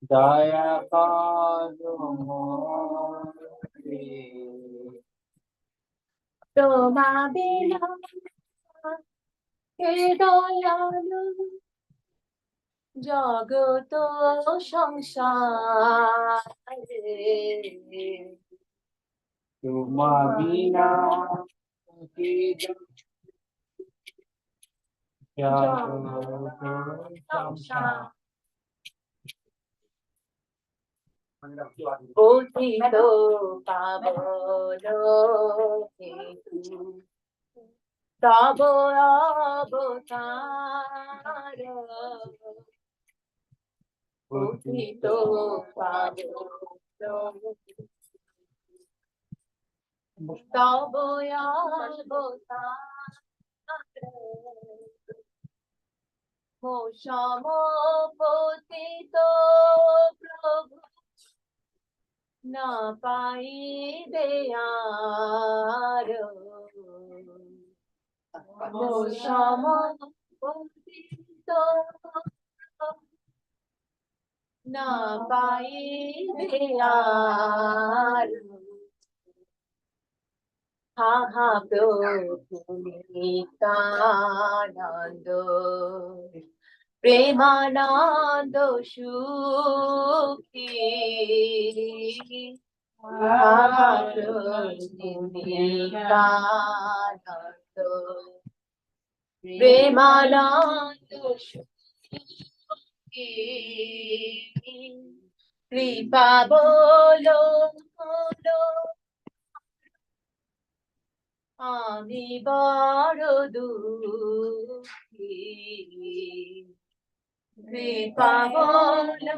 দয়া করো মোরে, তোমা বিনা হে দয়ালু জগত সংসারে তোমা বিনা কি জগৎ সংসার। পতিত পাবন হেতু তব অবতার পতিত পাবন তব অবতার মৌসম পতিত প্রভু না পাইবে আর মৌসম পতিত না পাইবে আর হা হা প্রভু নিত্যানন্দ প্রেমানন্দ সুখী হা হা প্রভু নিত্যানন্দ প্রেমানন্দ সুখী কৃপা বলো বলো আমি বড় দুঃখী কৃপা বলো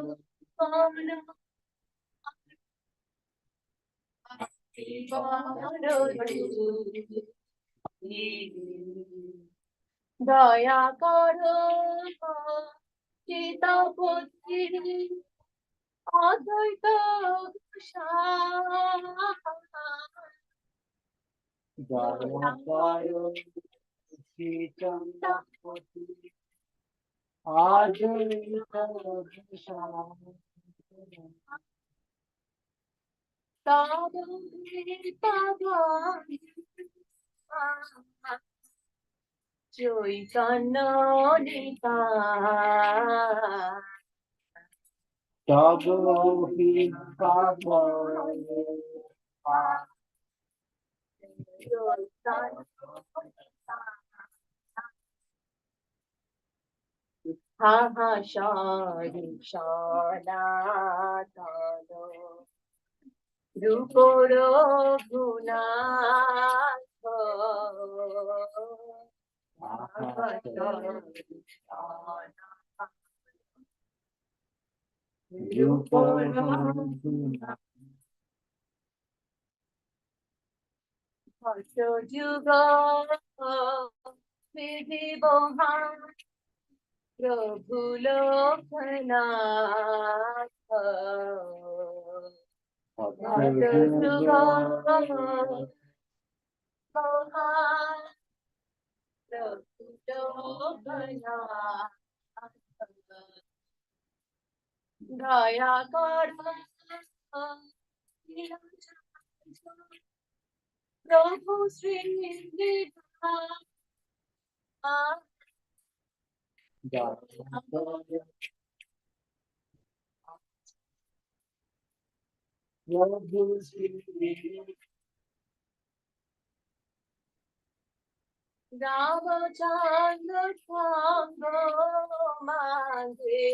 বলো আমি বড় দুঃখী দয়া করো চিতপতি অদ্বৈত দয়া করো শ্রীচন্দ্রপতি অদ্বৈত বিশাল। তব তব চৈতন্য নিতাই তব পাব হা হা সরি সনাতন রূপর গুণাথ যুগ বিধিব প্রভু লোকনাথ যুগ প্রভু লোকনাথ দয়া কর প্রভু শ্রী রামচন্দ্র সঙ্গ মাঝে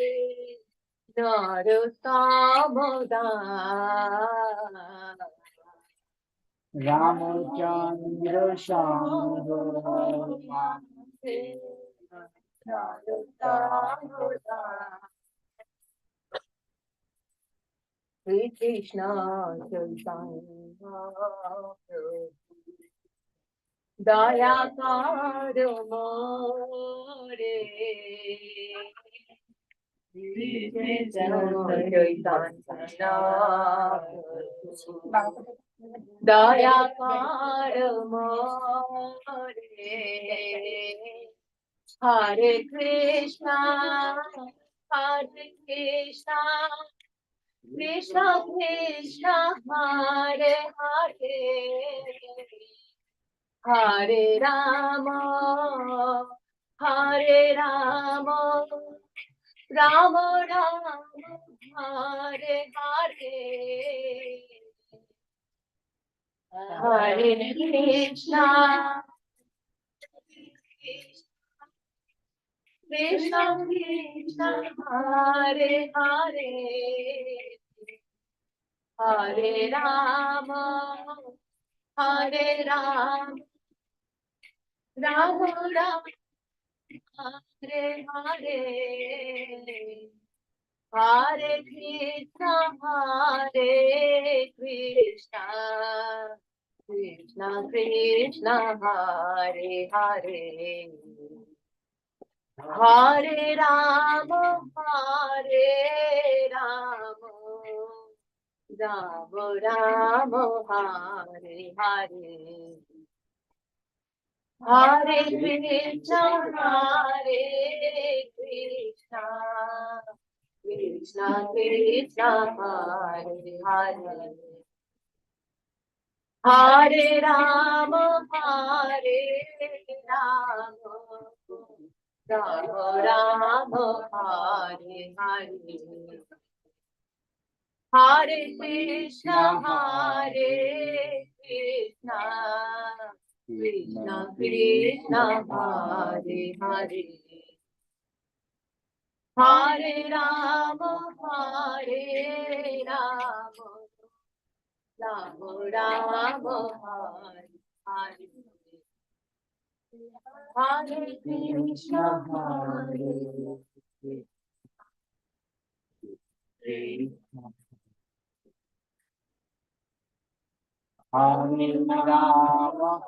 নরোত্তম দাস রামচন্দ্র সঙ্গ মাঝে নরোত্তম দাস শ্রীকৃষ্ণ চৈতন্য দয়া কর মোরে চৈতন্য দয়া কর মোরে হরে Krishna Hare Krishna, Krishna Krishna, Hare Hare, Hare Rama, Hare Rama, Rama Rama, Hare Hare, Hare Krishna, Krishna Krishna, Hare Hare, Hare Rama, Hare Rama, Rama Rama, Hare Hare, Hare Krishna, Hare Krishna, Krishna Krishna, Hare Hare, Hare Rama, Hare Rama, Rama Rama, Hare Hare, Hare Krishna, Hare Krishna, Krishna Krishna, Hare Hare, Hare Rama, Hare Rama, Rama Rama, Hare Hare, Hare Krishna, Hare Krishna, Krishna Krishna, Hare Hare, Hare Rama, Hare Rama, Rama Rama, Hare Hare, Hare Krishna, Hare Krishna, Hare Rama,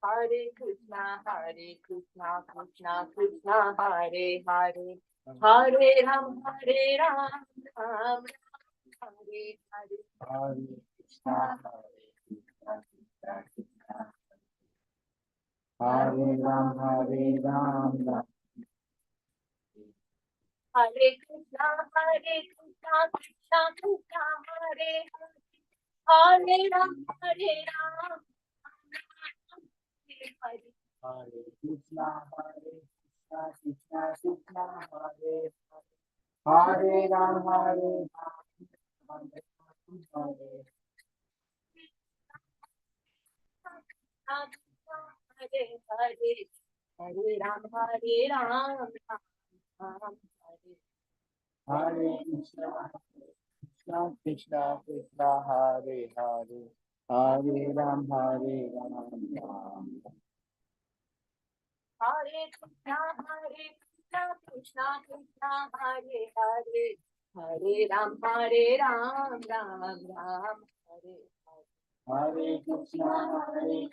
Hare Krishna, Krishna Krishna, Hare Hare, Hare Ram, Ram Ram, Hare Hare, Hare Krishna, Krishna Krishna, Hare Ram, Ram. Hare Krishna, Krishna Krishna, Hare Hare, Hare Ram, Ram Hare Hare, Hare Krishna, Krishna Krishna, Hare Hare Ram, Hare Hare. Hare Hare, Hare Ram, Ram Hare. Hare Krishna, Krishna Krishna, Hare Hare, Hare Ram, Ram. Hare Krishna, Krishna Krishna, Hare Hare, Hare Ram, Ram Hare Hare. Hare Krishna,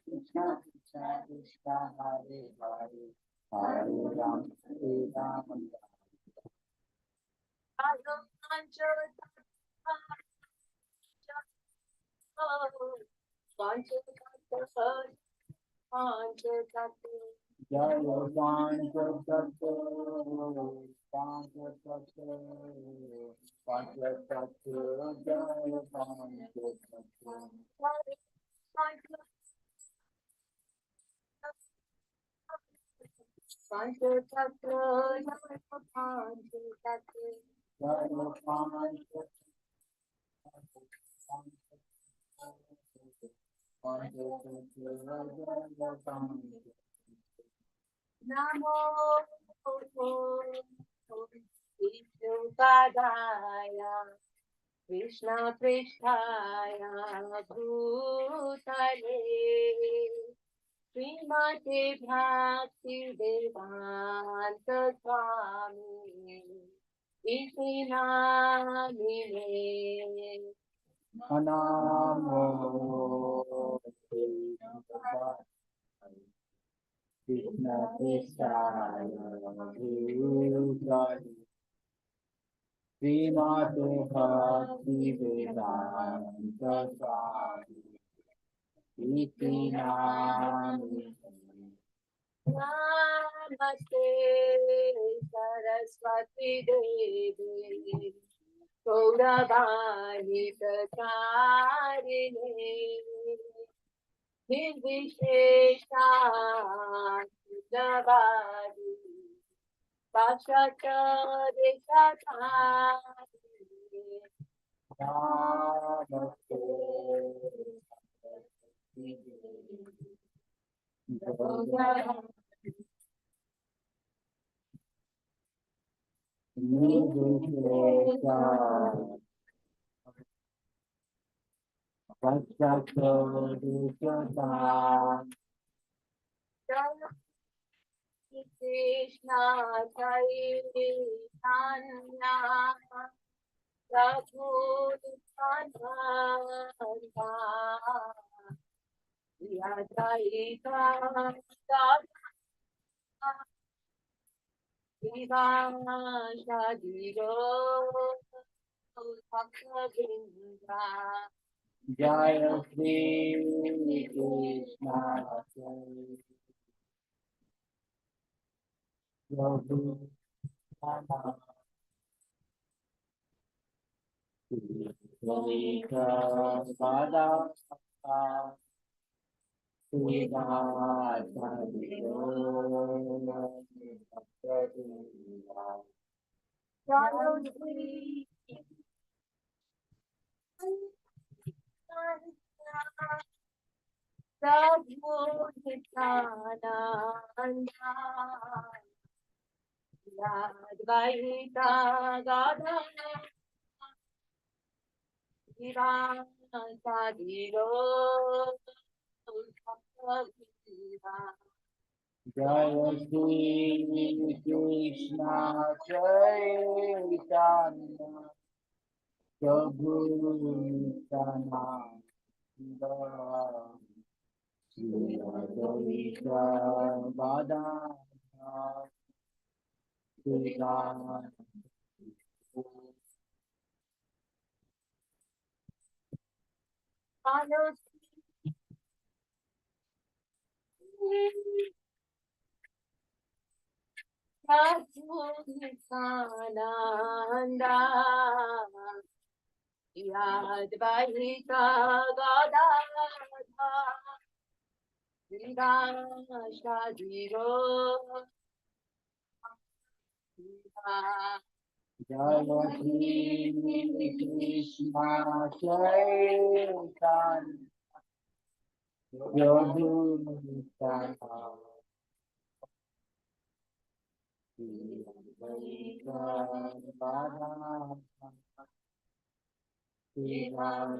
Krishna Krishna, Hare Hare, Hare Ram, Ram. Jai Bhagwan Jagat, Namo Vishnupadaya Krishna Pristhaya Bhutale Srimati Bhakti Vedanta Swami Iti Namine Namo Krishna Krishna, Srimati Bhakti Vedanta Swami iti namine. Namaste Saraswati Devi Gauravani Pracharine Nirvishesha Navadi Pashata Deshatari Namaste. Nirvishesha Pashakadishata Krishna Chaitanya Prabhu Nityananda Yadaika Shadiro Bhakta Jaya Shri Krishna Prabhu Namaste. Pada Prabhu Nityananda Yadvaita Gadana Sadiro Jaya Shri Krishna Chaitanya Prabhu Nityananda Shri Advaita Gadana Shri Ram Prabhu Nityananda Yadvaita Gadadha Shadiro Jaya Shri Krishna Chaitanya Prabhu Nityananda Shri Advaita Gadana Shri Ram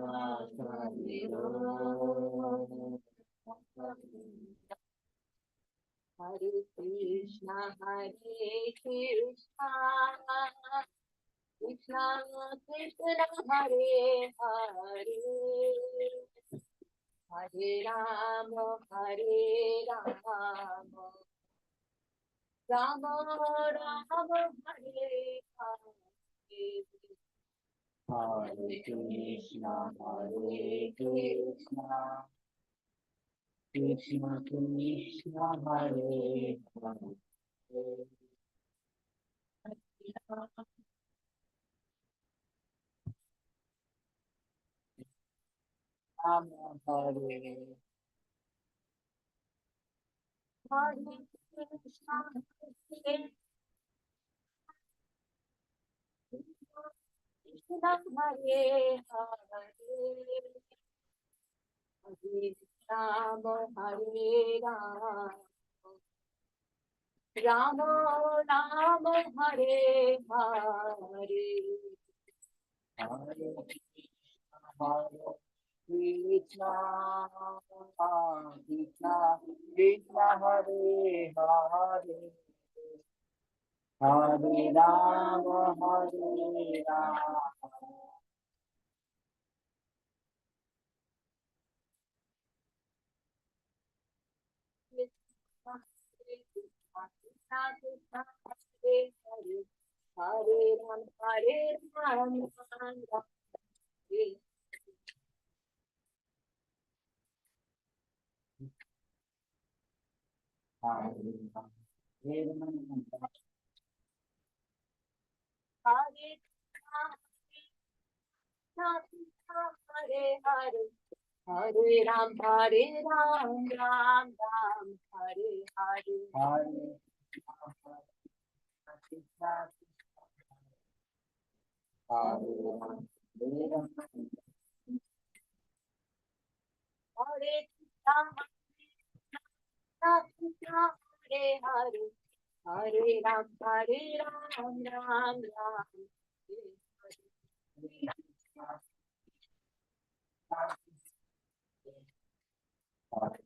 Hare Krishna Krishna Krishna Hare Hare Hare Rama Rama Rama Hare Hare Hare Krishna Krishna Krishna Hare Hare Rama Hare Hare Krishna Krishna Hare Hare Hare Rama Rama Rama Hare Hare Hare Krishna Krishna Krishna Hare Hare Hare Rama Hare Rama Hare Krishna, Hare Hare, Hare Ram, Ram Ram, Hare Hare. Hare Krishna, Krishna, Hare Hare, Hare Ram, Ram Ram, Hare Krishna, Krishna, Hare Hare.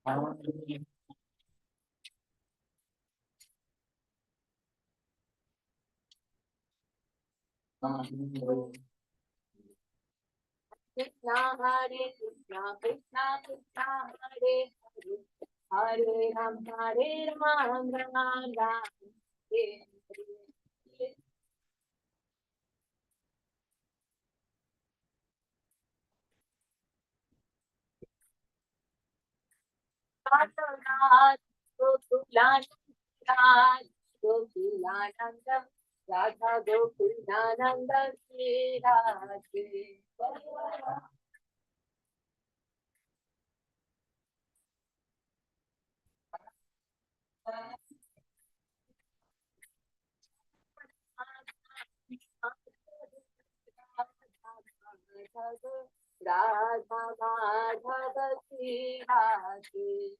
Hare Hare. Krishna Hare Krishna, Krishna Krishna Hare Hare, Hare Ram, Ram Ram, Hare Hare. Radha Gokulananda, Radha Gokulananda, Radhe. Radha Madhava Sri Radhe.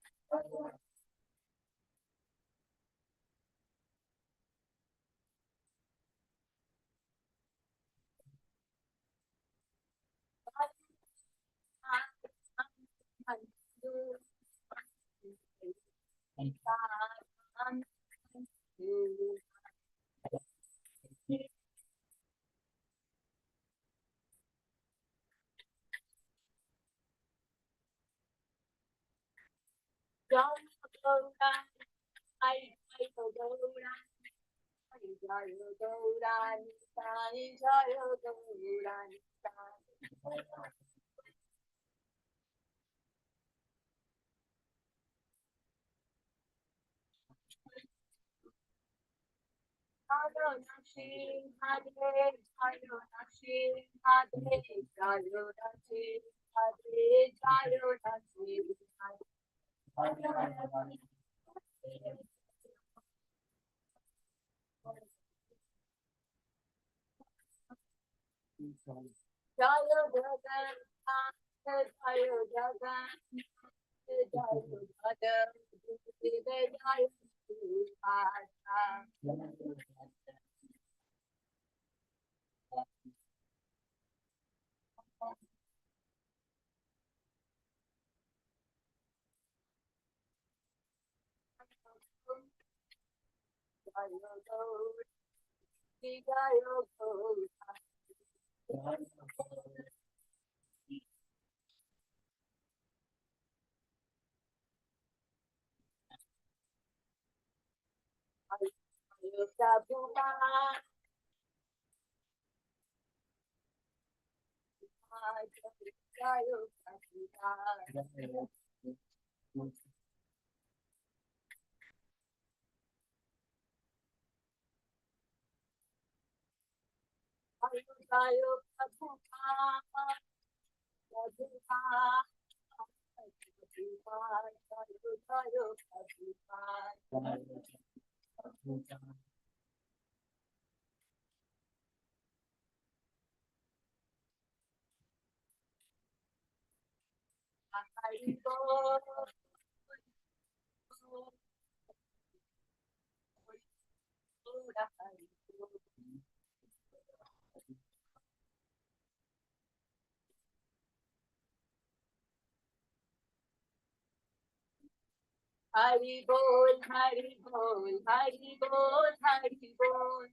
Hari bol, Hari bol, Hari bol, Hari bol.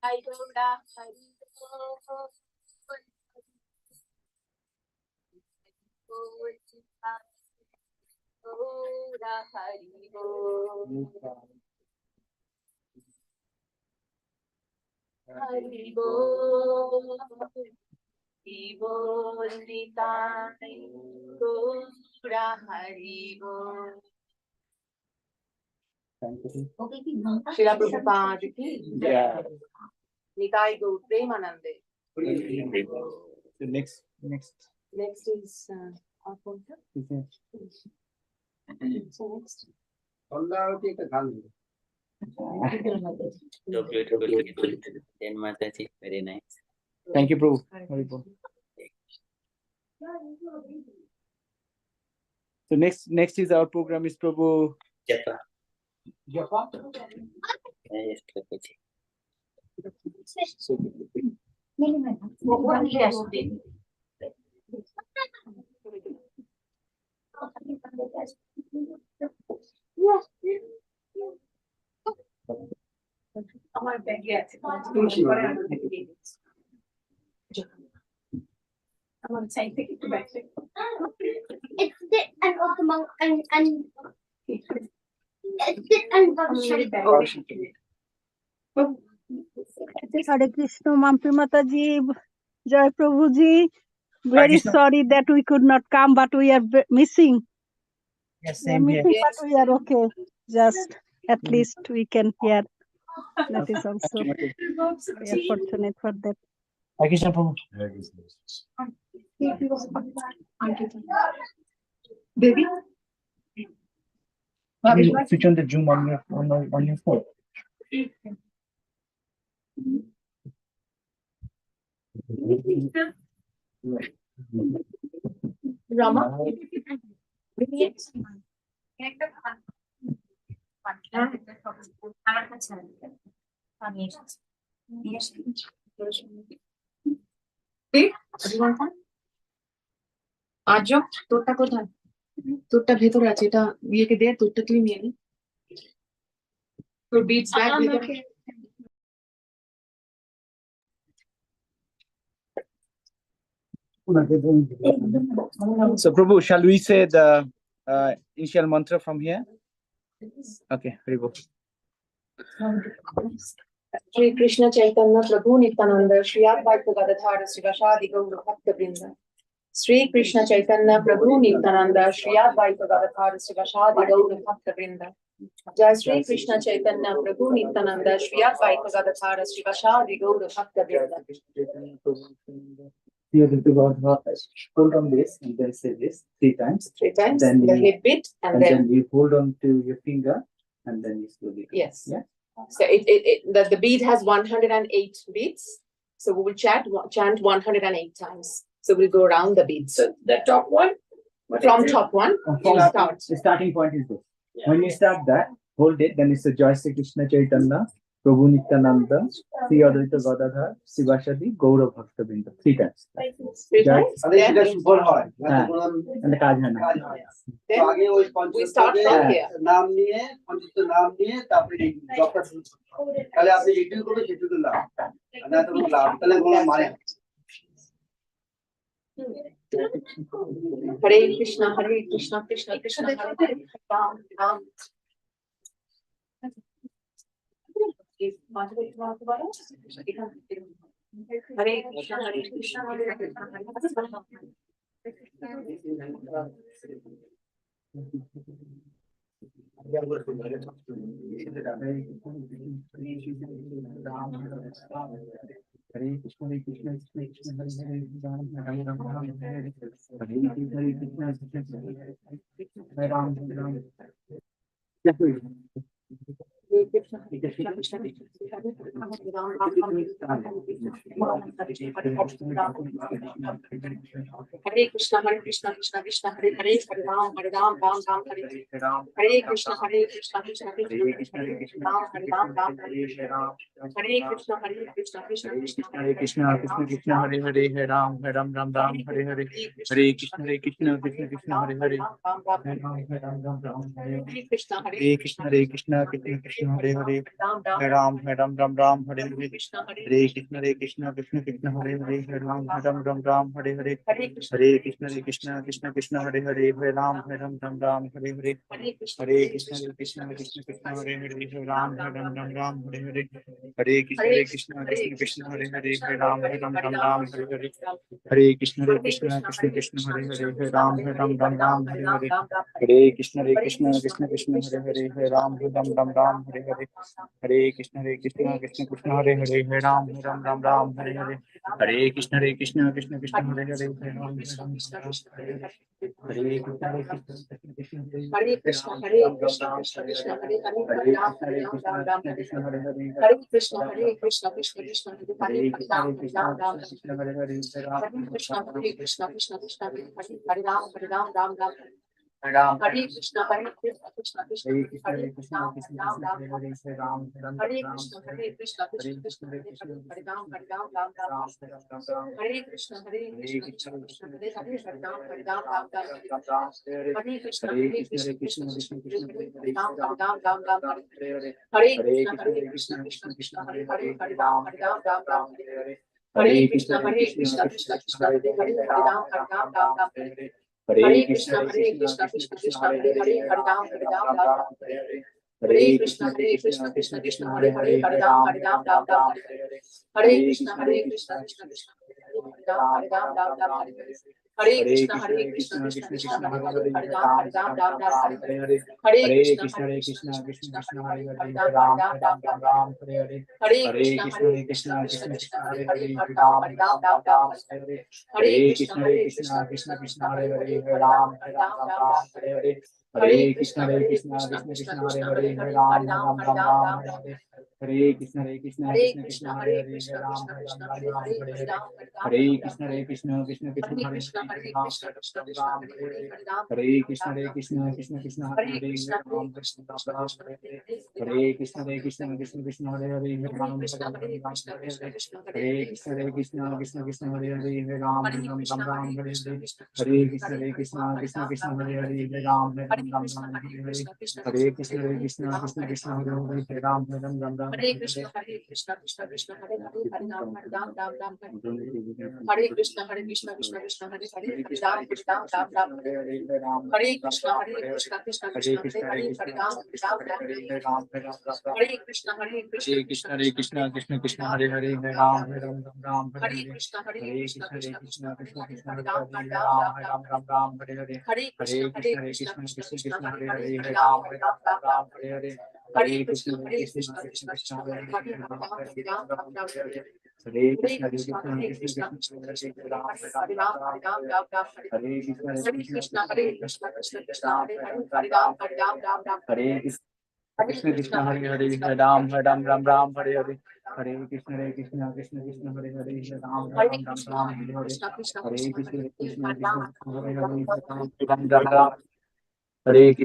Hari Gaura, Hari bol, Gaura, Hari bol. Hari bol, Hari bol, Nitai, Gaura, Hari bol. Srila Prabhupada ki Yeah. Nitai Gaur Premanande. The next. Next is our pointer. So next. So beautiful. Then Mataji, very nice. Thank you, Prabhu. Hari Bol. So next is our program is Prabhu. Japa. Japa. Yes, Prabhuji. It's the and of the monk and it's the and Hare Krishna, Mampi Mataji, Jai Prabhuji. Very Krishna. sorry that we could not come, but we are missing. Yes, We are same here. missing, but we are okay. Just at least we can hear. That is also we are fortunate for that. Hare Krishna, Prabhu. Baby. Switch on the Zoom on your phone. Rama. আর্য তোরটা কোথায়? তোরটা ভেতরে আছে, এটা বিয়েকে দে, তোরটা তুই নিয়ে নি। তোর বিটস ব্যাগ ভেতরে। So, Prabhu, shall we say the initial mantra from here? Okay, very good. Shri Krishna Chaitanya Prabhu Nityananda Shri Advaita Gadadhara Srivasadi Gaura Bhakta Vrinda. Shri Krishna Chaitanya Prabhu Nityananda Shri Advaita Gadadhara Srivasadi Gaura Bhakta Vrinda. Jai Shri Krishna Chaitanya Prabhu Nityananda Shri Advaita Gadadhara Srivasadi Gaura Bhakta Vrinda. Hold on this and then say this 3 times. 3 times, Then the you- hip bit, and And then then you hold on to your finger and then you slowly. yes. Yeah. So the bead has 108 beats. So we will chant 108 times. So we'll go around the beats. So the top one? From top one, you start. The starting point is this. Yeah. When you start that, hold it, then it's a Jai Shri Krishna Chaitanya, Prabhu Nityananda, Sri Advaita Gadadhar, Sivasadi, Gaura Bhakta Vrinda. 3 times. 3 Jai- times. Then And the Kajna. we start from here. নাম নিয়ে পঞ্চিত নাম নিয়ে তারপরে জবটা শুরু করুন। তাহলে আপনি যেটুকু করবেন সেটুকু লাভ, আর না তো লাভ তাহলে কোনো মানে না। Hare Krishna, Krishna Krishna, Hare Hare, Ram Ram. Hare Krishna, Hare Krishna, Hare Krishna, Hare Krishna, Krishna Krishna, Hare Hare, Ram Ram, Ram Hare Hare, Hare Krishna, Hare Krishna, Hare Ram, Ram. Hare Krishna, Krishna Krishna, Hare Hare, Hare Ram, Ram Hare Hare Krishna, Krishna Krishna, Hare Ram, Ram Hare Hare Krishna, Krishna Krishna, Hare Krishna, Krishna Krishna, Hare Hare, Hare Ram, Ram Ram, Hare Hare, Hare Krishna, Krishna Krishna, Hare Hare, Hare Ram, Ram, Hare Hare, Hare Krishna, Krishna Krishna, Hare Hare, Hare Ram, Ram, Hare Hare, Hare Krishna, Krishna Krishna, Hare Hare, Hare Ram, Ram, Hare Hare, Hare Krishna, Krishna Hare Hare, Hare Ram, Ram, Hare Hare, Hare Krishna, Krishna Krishna, Hare Hare, Hare Ram, Ram, Hare Hare, Hare Krishna, Krishna Hare Hare, Hare Ram, Ram, Hare Hare, Hare Krishna, Krishna Krishna, Hare Hare, Hare Ram, Ram, Hare Hare, Hare Krishna, Krishna Krishna, Hare Hare, Hare Ram, Ram, Hare Hare, Hare Krishna, Krishna Krishna, Hare Hare, Hare Ram, Ram, Hare Hare, Hare Krishna, Krishna Krishna, Hare Hare, Hare Ram, Ram, Hare Hare, Hare Krishna, Krishna Krishna, Hare Krishna, Hare Ram, Ram, Krishna, Hare Hare, Hare Krishna, Krishna Krishna, Hare Hare Hare, Krishna, Ram, Krishna Ram, Krishna, Hare Hare, Hare Ram, Hare Krishna, Krishna Krishna, Hare Ram, Ram, Hare Ram, Hare Krishna, Krishna Krishna, Hare Hare Krishna, Ram, Krishna Ram, Krishna, Hare Hare, Hare Ram, Ram, Hare Ram, Krishna, Hare Hare, Krishna Hare Krishna, Krishna, Krishna Hare Krishna, Ram, Hare Ram, Ram, Ram, Ram, Hare Krishna, Hare Krishna Krishna, Krishna, Krishna Hare Krishna, Ram, Hare Ram, Ram, Ram, Ram, Hare Hare Krishna, Hare, Hare Krishna, Krishna Krishna Krishna, Krishna, Krishna Hare Hare Hare, Hare Ram, Ram, Ram, Ram, Hare Hare, Hare Hare Krishna, Krishna, Krishna Krishna Krishna, Krishna, Hare Hare Hare, Hare, Hare Ram, Ram, Hare Hare, Hare Krishna, Hare Krishna Krishna, Krishna Krishna Krishna, Krishna, Hare Hare Hare, Hare, Ram, Ram, Hare Hare, Hare Krishna, Krishna Krishna Krishna, Hare Hare, Ram, Ram, Hare Hare, Hare Krishna, Krishna Krishna Krishna, Hare Hare, Hare Ram, Ram, Hare Hare, Hare Krishna, Krishna Krishna Krishna, Hare Ram, Ram, Hare Hare, Hare Krishna, Krishna Krishna Krishna, Hare Hare, Hare Ram, Ram, Hare Hare, Hare Krishna, Krishna Krishna, Hare Hare, Hare Ram, Ram, Hare Hare, Hare Krishna, Krishna Krishna Krishna, Hare Hare, Hare Ram, Ram, Hare Hare, Hare Krishna, Krishna Krishna, Hare Hare, Hare Ram, Hare Hare, Hare Krishna, Krishna Krishna, Hare Hare, Hare Ram, Hare Hare, Hare Krishna, Krishna Krishna, Hare Hare, Hare Ram, Hare Hare, Hare Krishna, Krishna Krishna, Hare Hare, Ram, Hare Hare, Hare Krishna, Krishna Krishna, Hare Hare, Hare Ram, Hare Hare, Hare Krishna, Krishna Krishna, Hare Hare, Hare Ram, Hare Hare, Hare Krishna, Krishna Krishna, Hare Hare, Hare Ram, Hare Hare, Hare Krishna, Krishna Krishna, Hare Hare, Hare Ram, Hare Hare, Hare Krishna, Krishna Krishna, Hare Hare, Hare Ram, Hare Hare Krishna, Hare. Krishna Krishna, Hare Hare, Hare Ram, Hare Krishna, Krishna Krishna, Hare Hare, Hare Ram, Hare Krishna, Krishna Krishna, Hare Hare, Hare Ram, Hare Krishna, Hare Krishna, Hare Krishna, Krishna Krishna, Hare Hare, Hare Ram, Hare Hare Hare, Krishna, Hare Krishna Krishna, Krishna, Hare Hare Krishna, Hare, Krishna Hare Krishna, Ram, Hare Ram, Hare Hare, Hare Hare Krishna, Krishna, Krishna Krishna Krishna, Krishna, Hare Hare Hare, Hare, Hare Hare Ram, Ram, Hare Hare, Hare Krishna, Krishna Krishna, Hare Hare, Hare Ram, Hare Hare, Hare Krishna, Krishna Krishna, Hare Hare, Hare Ram, Hare Krishna, Krishna Krishna, Hare Ram, Hare Krishna, Krishna Krishna, Hare Hare, Hare Ram, Ram, Hare Hare, Hare Krishna, Krishna Krishna, Hare Hare, Hare Ram, Ram, Hare Hare, Hare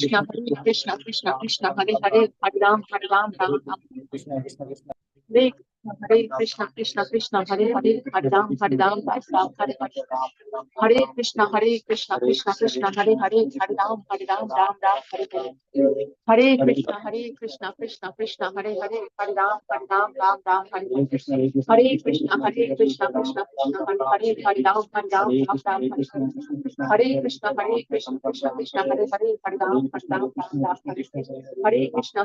Krishna, Krishna Krishna, Hare Hare, Hare Ram, Ram, Hare Krishna, Krishna Krishna Krishna Krishna, Hare Hare, Hare Ram, Krishna, Krishna Krishna, Hare Krishna, Krishna Krishna, Hare Hare, Hare Ram, Hare Hare Hare Krishna, Krishna Krishna, Hare Hare, Hare Ram, Hare Hare. Hare Krishna, Krishna Krishna, Hare Hare, Hare Ram, Hare Hare Hare. Krishna, Hare Krishna, Krishna Krishna, Hare Hare, Hare Ram, Hare Hare. Hare Krishna, Krishna Hare Hare, Hare Ram, Hare Hare. Hare Krishna, Krishna Hare Hare, Hare Ram, Hare Hare.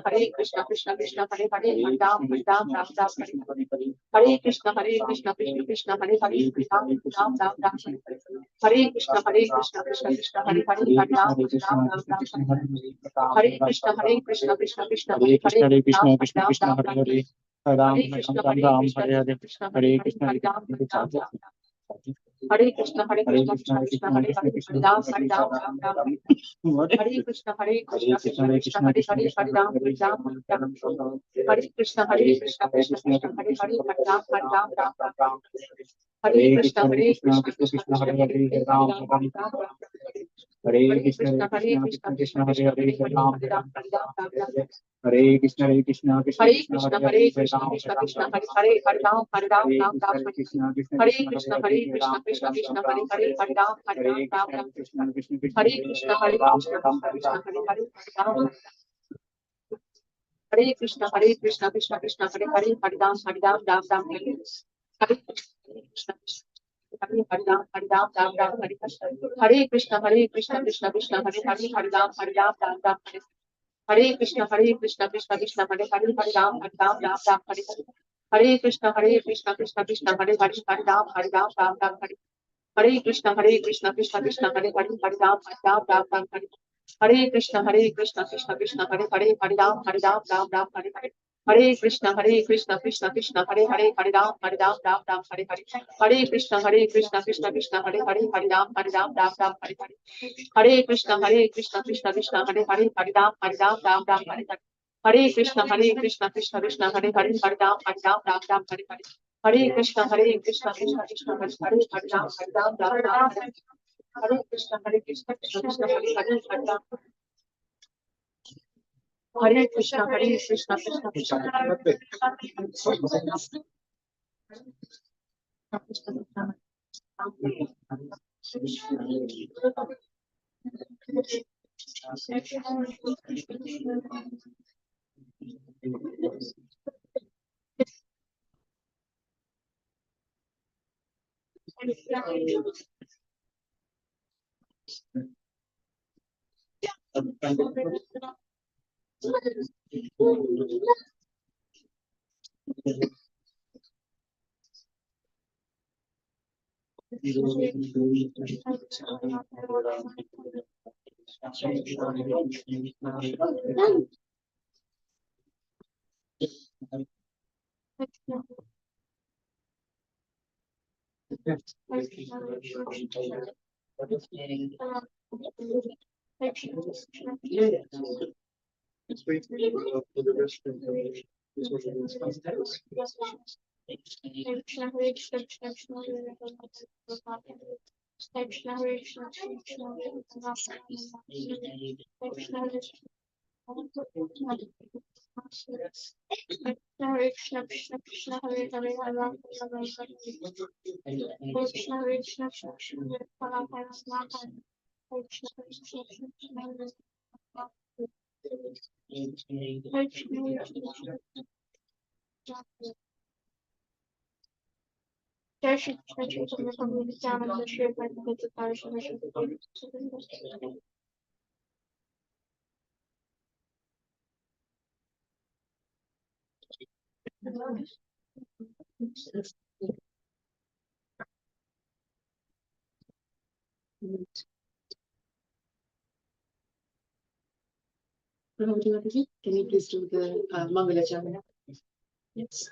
Hare Krishna, Krishna Hare Hare, Hare Ram, Hare Hare. Hare Krishna, Krishna Hare Hare, Hare Ram, Hare Hare. Hare Krishna, Krishna Hare Hare, Hare Ram, Krishna, Krishna Hare Krishna, Hare Hare. Hare, Ram, Hare Ram, Krishna, Ram, Hare Hare, Krishna Hare Hare Krishna, Hare, Ram, Hare Krishna, Hare Krishna, Krishna Krishna, Hare Hare, Hare Ram, Ram Ram. Hare Krishna, Krishna Krishna, Hare Hare, Hare Ram, Ram. Hare Krishna, Krishna Krishna, Hare Hare, Hare Ram, Ram. Hare Krishna, Krishna Hare Hare, Ram, Ram. Hare Krishna, Krishna Krishna, Hare Hare, Ram, Ram. Hare Krishna, Krishna Hare Krishna, Krishna Krishna, Hare Hare, Hare Ram, Ram. Hare Krishna, Krishna Krishna, Hare Hare, Hare Ram, Ram. Hare Krishna, Krishna Hare Hare, Ram. Hare Krishna, Krishna Krishna, Hare Hare, Hare Ram, Ram. Hare Krishna, Hare Ram, Ram. Hare Krishna, Krishna Krishna, Hare Hare, Hare Ram, Ram. Hare Krishna, Krishna Krishna, Hare Hare, Hare Ram, Ram. Hare Krishna, Krishna Krishna, Hare Hare, Hare Ram, Ram. Hare Krishna, Krishna Krishna, Hare Hare, Hare Ram, Ram. Hare Krishna, Krishna Krishna, Hare Hare, Hare Ram, Ram. Hare Krishna, Krishna Krishna, Hare Hare, Hare Ram, Ram. Hare Krishna, Krishna Krishna, Hare Hare, Hare Ram, Ram. Hare Krishna, Krishna Krishna, Hare Hare, Hare Ram, Ram. Hare Krishna, Krishna Hare Hare, Hare Ram, Ram. Hare Krishna, Krishna Krishna, Hare Hare, Hare Ram, Ram. Hare Krishna, Krishna Krishna, Hare Hare, Hare Ram. Hare Krishna, Krishna. Bhagavadgita, can you please do the Mangala Chavana? Yes.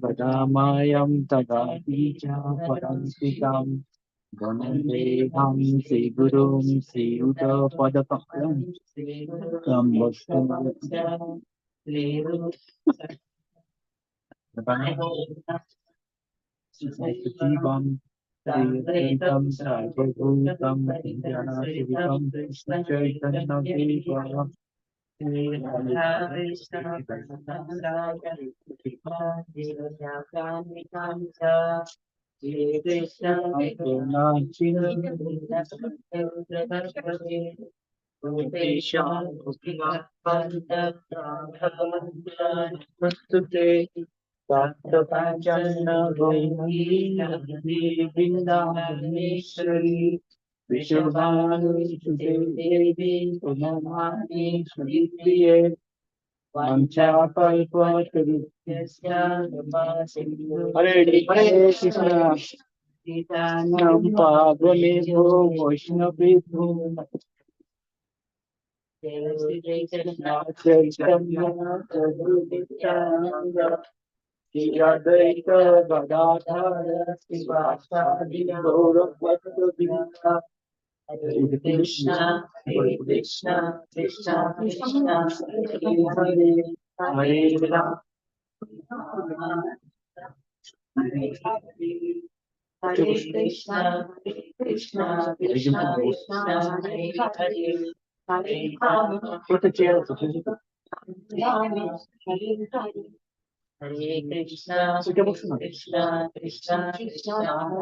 Badamayam tadapija paramsitam Ganandeham Sri Gurum Sri Uda Padapakram Sambhastam Sativam Sritam Sarvabhutam Indranashritam Krishna Chaitanya Devam Vrindavaneshwari Vishabhanu Devi Purnamani Sudhipriye Vanchakalpatarubhyasya Namaskar. Hare Krishna. Chaitanyam Pavanebho Vaishnavibho Krishna Chaitanya Prabhu Nityananda Shri Advaita Gadadhara Srivasadi Gaura Bhaktavrinda Hare Krishna Krishna Krishna Krishna Hare Hare Hare Rama Hare Krishna Krishna Krishna Krishna Hare Hare Hare Rama Put the chair up, Hare Krishna Krishna Krishna Krishna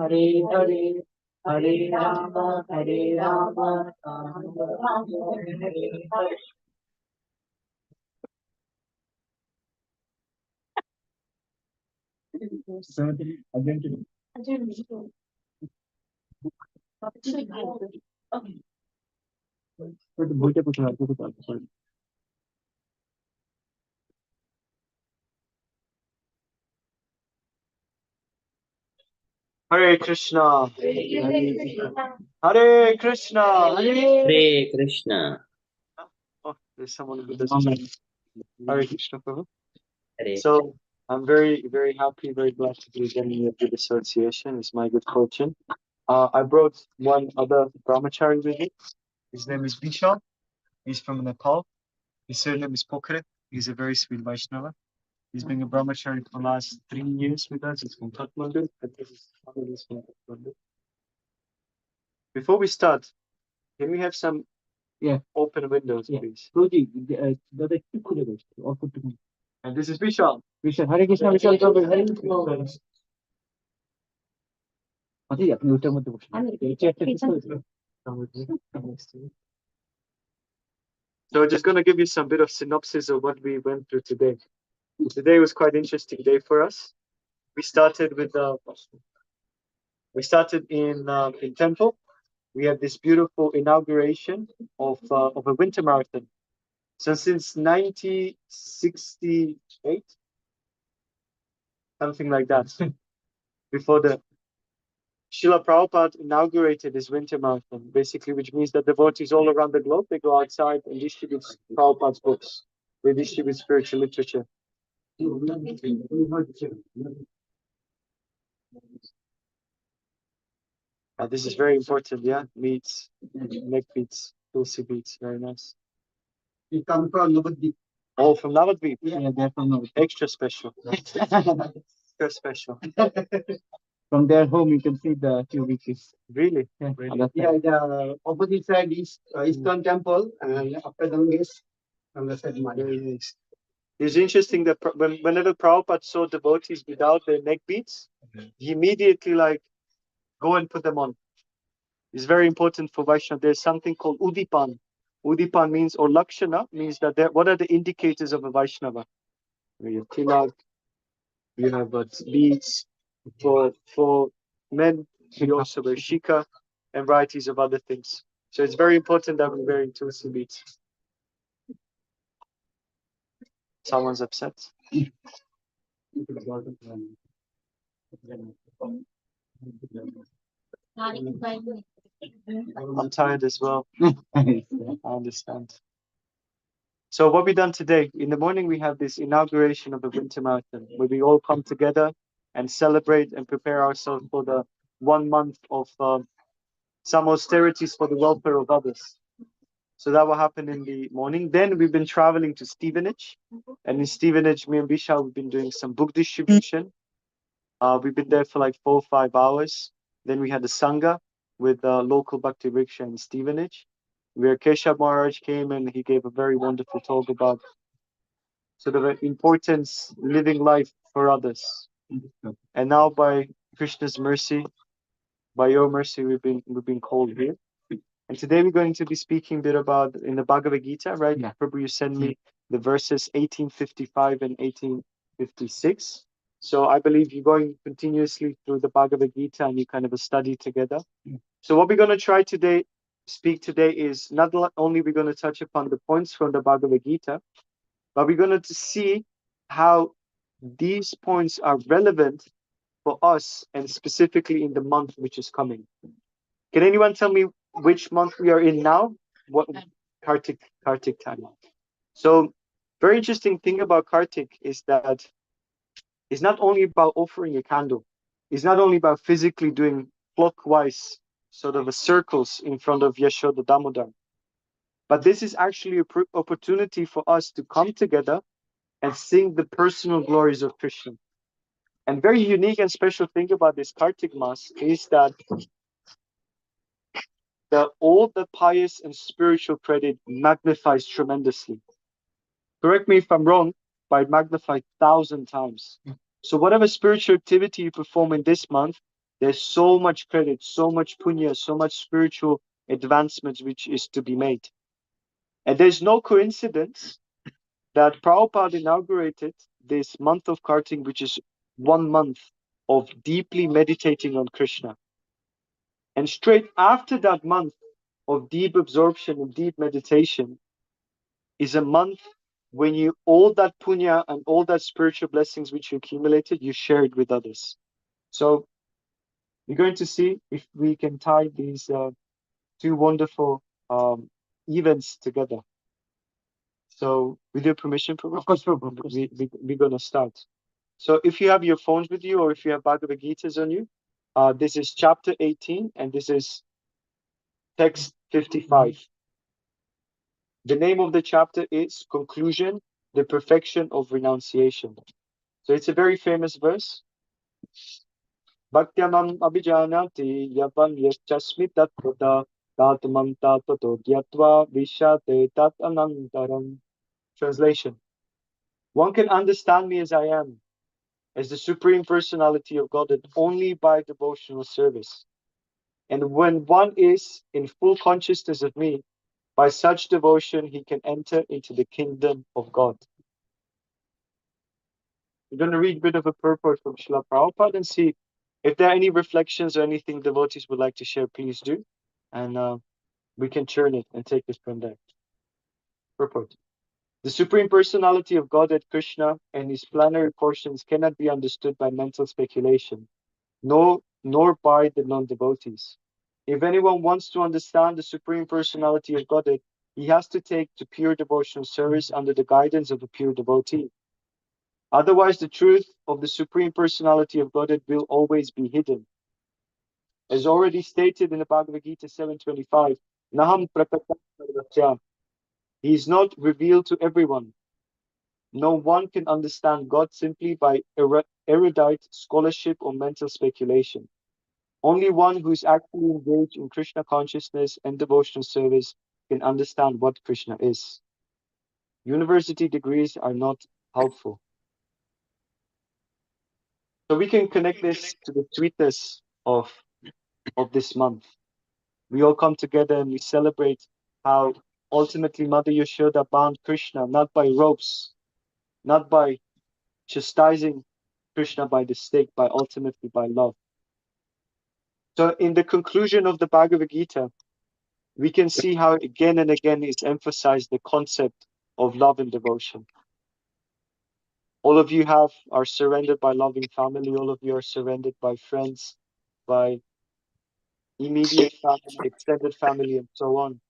Hare Hare Hare Rama Hare Rama Rama Rama Hare Hare. Hare Krishna. Hare Krishna. Hare Krishna. Oh, there's someone with this. Hare Krishna, Prabhu. Hare. So I'm very, very happy, very glad to be getting into the association. It's my good fortune. I brought one other brahmachari with me. His name is Vishal. He's from Nepal. His surname is Pokhare. He's a very sweet Vaishnava. He's been a brahmachari for the last 3 years with us. He's from Kathmandu. I think his family is from Kathmandu. Before we start, can we have some open windows, please? And this is Vishal. Vishal, Hare Krishna, Vishal, Prabhu, Hare Krishna. So just going to give you some bit of synopsis of what we went through today. Today was quite an interesting day for us. We started in temple. We had this beautiful inauguration of a winter marathon. So since 1968, something like that, before the Srila Prabhupada inaugurated this winter marathon, basically, which means that devotees all around the globe, they go outside and distribute Prabhupada's books. They distribute spiritual literature. This is very important, yeah? Meats, neck beads, tulsi beads, very nice. You come from Navadvip. Oh, from Navadvip? Yeah, they're from Navadvip. Extra special. Extra special. From their home, you can see the two beaches. Really? Yeah, really? Yeah, the opposite side is Eastern Temple, and after the is on the side. Very nice. It's interesting that whenever Prabhupada saw devotees without their neck beads, he immediately go and put them on. It's very important for Vaishnava. There's something called Udipan. Udipan means, or Lakshana, means that what are the indicators of a Vaishnava? You have tilak, you have beads. For men, we also wear shika and varieties of other things. So it's very important that we wear tulsi beads. Someone's upset. I'm tired as well. I understand. So what we done today, in the morning we have this inauguration of the winter marathon, where we all come together and celebrate and prepare ourselves for the 1 month of some austerities for the welfare of others. So that will happen in the morning. Then we've been traveling to Stevenage. And in Stevenage, me and Vishal, we've been doing some book distribution. We've been there for like 4 or 5 hours. Then we had the Sanga with local Bhakti Riksha in Stevenage, where Keshav Maharaj came and he gave a very wonderful talk about sort of importance living life for others. And now by Krishna's mercy, by your mercy, we've been called here. And today we're going to be speaking a bit about in the Bhagavadgita, right? Yeah. Prabhu, you send me the verses 1855 and 1856. So I believe you're going continuously through the Bhagavad Gita and you kind of a study together. So what we're going to try speak today is not only we're going to touch upon the points from the Bhagavad Gita, but we're going to see how these points are relevant for us and specifically in the month which is coming. Can anyone tell me which month we are in now? What Kartik time. So very interesting thing about Kartik is that it's not only about offering a candle. It's not only about physically doing clockwise sort of a circles in front of Yashoda Damodar. But this is actually an opportunity for us to come together and sing the personal glories of Krishna. And very unique and special thing about this Kartik Mass is that all the pious and spiritual credit magnifies tremendously. Correct me if I'm wrong, but it magnified 1,000 times. So whatever spiritual activity you perform in this month, there's so much credit, so much punya, so much spiritual advancement which is to be made. And there's no coincidence that Prabhupada inaugurated this month of Kartik, which is 1 month of deeply meditating on Krishna. And straight after that month of deep absorption and deep meditation is a month when you all that punya and all that spiritual blessings which you accumulated, you share it with others. So we're going to see if we can tie these two wonderful events together. So with your permission, of course, we're going to start. So if you have your phones with you or if you have Bhagavad-Gitas on you, this is chapter 18 and this is text 55. The name of the chapter is Conclusion, the Perfection of Renunciation. So it's a very famous verse. Bhaktyamam abhijanati yavam yaschasmi tattva tatmam tattato gyatva vishate tat anantaram. Translation. One can understand me as I am, as the Supreme Personality of Godhead, only by devotional service. And when one is in full consciousness of me, by such devotion he can enter into the kingdom of God. We're going to read a bit of a purport from Srila Prabhupada and see if there are any reflections or anything devotees would like to share, please do. And we can churn it and take it from there. Purport. The Supreme Personality of Godhead Krishna and his plenary portions cannot be understood by mental speculation, nor by the non-devotees. If anyone wants to understand the Supreme Personality of Godhead, he has to take to pure devotional service under the guidance of a pure devotee. Otherwise, the truth of the Supreme Personality of Godhead will always be hidden. As already stated in the Bhagavadgita 7:25, Naham prakatam sarvasya. He is not revealed to everyone. No one can understand God simply by erudite scholarship or mental speculation. Only one who is actually engaged in Krishna consciousness and devotional service can understand what Krishna is. University degrees are not helpful. So we can connect this to the sweetness of this month. We all come together and we celebrate how ultimately Mother Yashoda bound Krishna, not by ropes, not by chastising Krishna by the stake, but ultimately by love. So in the conclusion of the Bhagavad Gita, we can see how again and again is emphasized the concept of love and devotion. All of you are surrendered by loving family. All of you are surrendered by friends, by immediate family, extended family, and so on.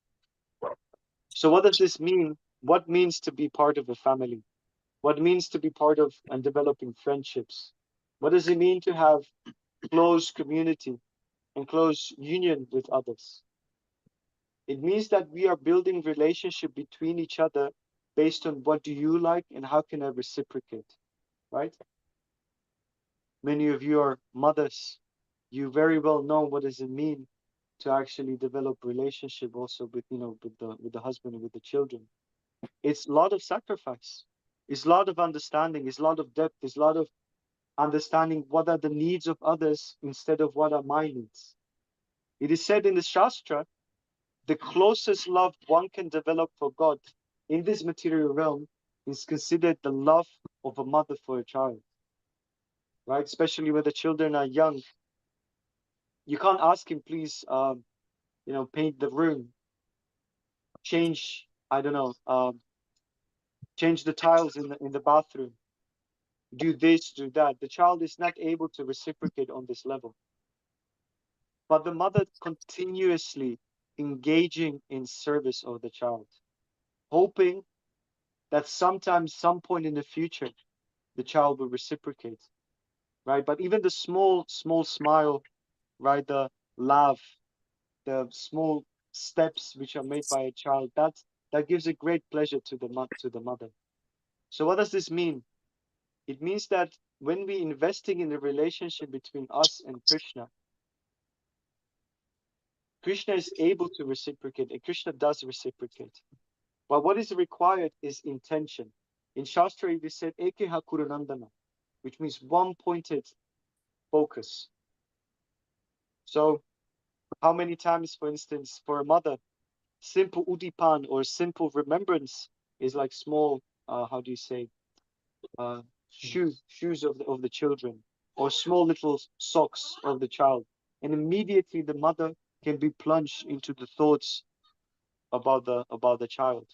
So what does this mean? What means to be part of a family? What means to be part of and developing friendships? What does it mean to have close community and close union with others? It means that we are building relationship between each other based on what do you like and how can I reciprocate, right? Many of you are mothers. You very well know what does it mean to actually develop relationship also with, with the husband and with the children. It's a lot of sacrifice. It's a lot of understanding. It's a lot of depth. It's a lot of understanding what are the needs of others instead of what are my needs. It is said in the Shastra, the closest love one can develop for God in this material realm is considered the love of a mother for a child, right? Especially when the children are young. You can't ask him, please, paint the room, change change the tiles in the bathroom, do this, do that. The child is not able to reciprocate on this level. But the mother continuously engaging in service of the child, hoping that sometimes, some point in the future, the child will reciprocate, right? But even the small smile, right? The laugh, the small steps which are made by a child, that gives a great pleasure to the mother. So what does this mean? It means that when we investing in the relationship between us and Krishna, Krishna is able to reciprocate, and Krishna does reciprocate. But what is required is intention. In Shastra, we said Ekeha Kurunandana, which means one-pointed focus. So how many times, for instance, for a mother, simple udipan or simple remembrance is like small, shoes of the children, or small little socks of the child. And immediately the mother can be plunged into the thoughts about the child.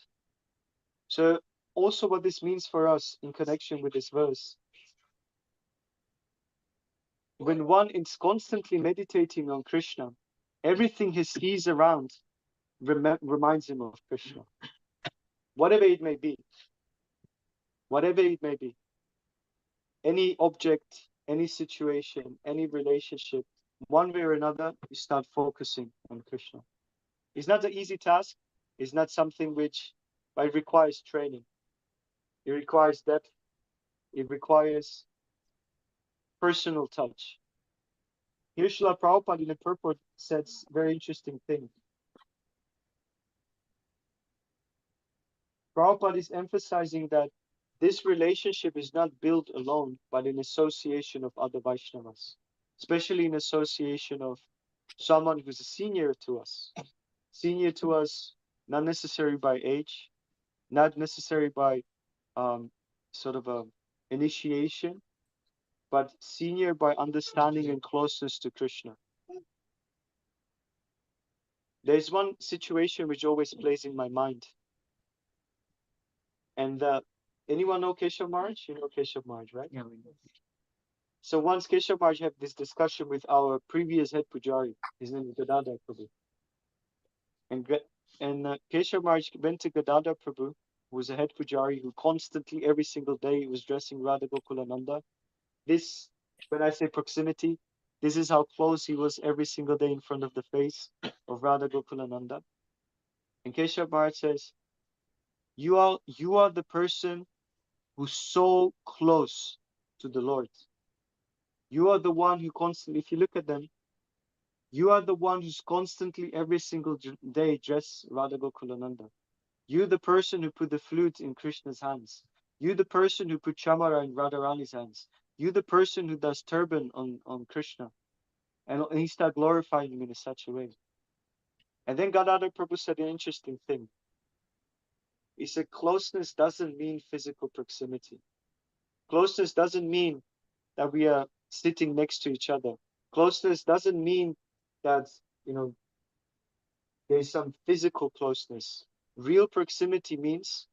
So also what this means for us in connection with this verse, when one is constantly meditating on Krishna, everything he sees around reminds him of Krishna. Whatever it may be. Whatever it may be. Any object, any situation, any relationship, one way or another, you start focusing on Krishna. It's not an easy task. It's not something but it requires training. It requires depth. It requires personal touch. Here Srila Prabhupada in the purport says very interesting thing. Prabhupada is emphasizing that this relationship is not built alone, but in association of other Vaishnavas, especially in association of someone who's a senior to us. Senior to us, not necessarily by age, not necessarily by sort of a initiation, but senior by understanding and closeness to Krishna. There's one situation which always plays in my mind. And anyone know Keshav Maharaj? You know Keshav Maharaj, right? Yeah, we know. So once Keshav Maharaj had this discussion with our previous head pujari, his name is Gadadhar Prabhu. And Keshav Maharaj went to Gadadhar Prabhu, who was a head pujari who constantly, every single day, was dressing Radha Gokulananda. This, when I say proximity, this is how close he was every single day in front of the face of Radha Gokulananda. And Keshav Maharaj says, you are the person who's so close to the Lord. You are the one who constantly, if you look at them, you are the one who's constantly every single day dress Radha Gokulananda. You're the person who put the flute in Krishna's hands. You're the person who put chamara in Radharani's hands. You're the person who does turban on Krishna. And he started glorifying him in such a way. And then Gadadhar Prabhu said an interesting thing. He said closeness doesn't mean physical proximity. Closeness doesn't mean that we are sitting next to each other. Closeness doesn't mean that, there's some physical closeness. Real proximity means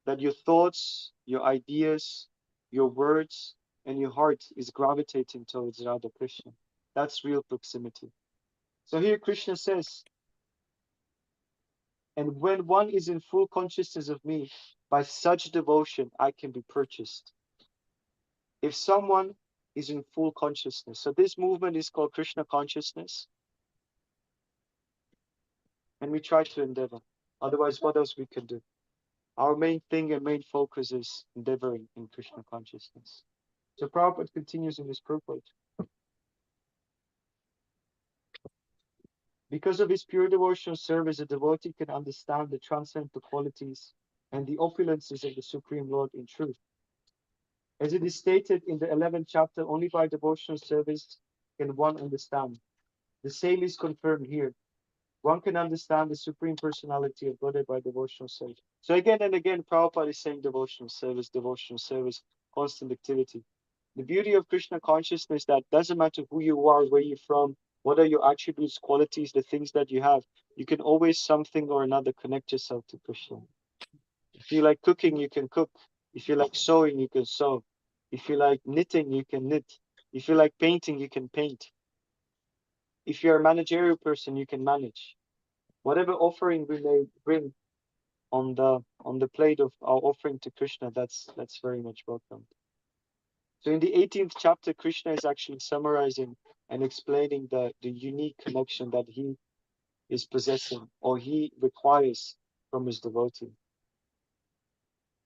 that your thoughts, your ideas, your words, and your heart is gravitating towards Radha Krishna. That's real proximity. So here Krishna says, and when one is in full consciousness of me, by such devotion, I can be purchased. If someone is in full consciousness, so this movement is called Krishna consciousness, and we try to endeavor. Otherwise, what else we can do? Our main thing and main focus is endeavoring in Krishna consciousness. So Prabhupada continues in his purport. Because of his pure devotional service, a devotee can understand the transcendental qualities and the opulences of the Supreme Lord in truth. As it is stated in the 11th chapter, only by devotional service can one understand. The same is confirmed here. One can understand the Supreme Personality of Godhead by devotional service. So again and again, Prabhupada is saying devotional service, constant activity. The beauty of Krishna consciousness that doesn't matter who you are, where you're from, what are your attributes, qualities, the things that you have, you can always something or another connect yourself to Krishna. If you like cooking, you can cook. If you like sewing, you can sew. If you like knitting, you can knit. If you like painting, you can paint. If you're a managerial person, you can manage. Whatever offering we may bring on the plate of our offering to Krishna, that's very much welcome. So in the 18th chapter, Krishna is actually summarizing and explaining the unique connection that he is possessing or he requires from his devotee.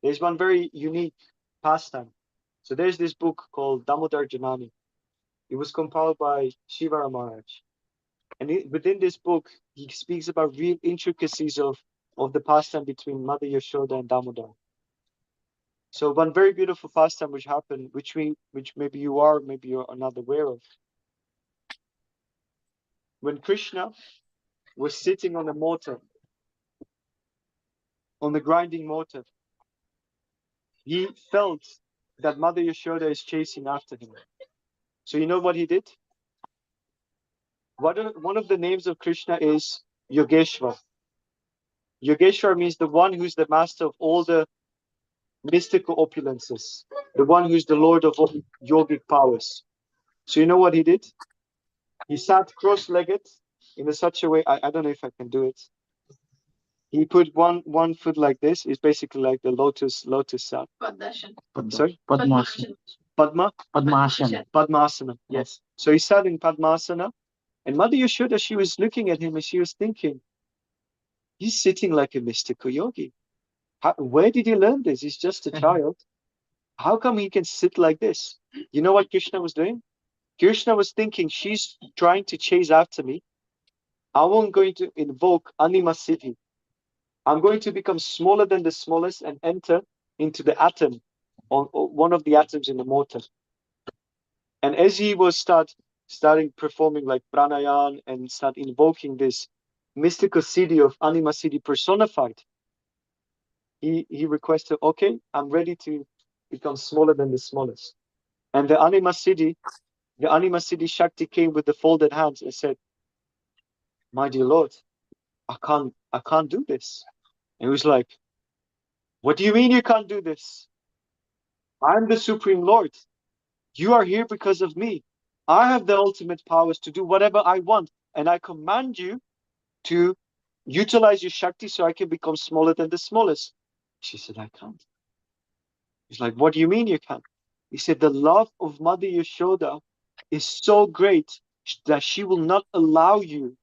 There's one very unique pastime. So there's this book called Damodar Janani. It was compiled by Shivara Maharaj. And within this book, he speaks about real intricacies of the pastime between Mother Yashoda and Damodar. So one very beautiful pastime which happened, which maybe you are, maybe you're not aware of. When Krishna was sitting on the mortar, on the grinding mortar, he felt that Mother Yashoda is chasing after him. So you know what he did? One of the names of Krishna is Yogeshwar. Yogeshwar means the one who's the master of all the mystical opulences, the one who's the lord of all yogic powers. So you know what he did? He sat cross-legged in such a way, I don't know if I can do it. He put one foot like this. It's basically like the lotus sat. Sorry? Padmasana. Padma? Padmasana. Padmasana, yes. So he sat in Padmasana, and Mother Yashoda, she was looking at him and she was thinking, he's sitting like a mystical yogi. Where did he learn this? He's just a child. How come he can sit like this? You know what Krishna was doing? Krishna was thinking, she's trying to chase after me. I'm going to invoke Anima Siddhi. I'm going to become smaller than the smallest and enter into the atom, or one of the atoms in the mortar. And as he was starting performing like pranayama and start invoking this mystical siddhi of Anima Siddhi personified, he requested, okay, I'm ready to become smaller than the smallest. And the Anima Siddhi Shakti came with the folded hands and said, my dear Lord, I can't do this. And he was like, what do you mean you can't do this? I'm the Supreme Lord. You are here because of me. I have the ultimate powers to do whatever I want. And I command you to utilize your Shakti so I can become smaller than the smallest. She said, I can't. He's like, what do you mean you can't? He said, the love of Mother Yashoda is so great that she will not allow you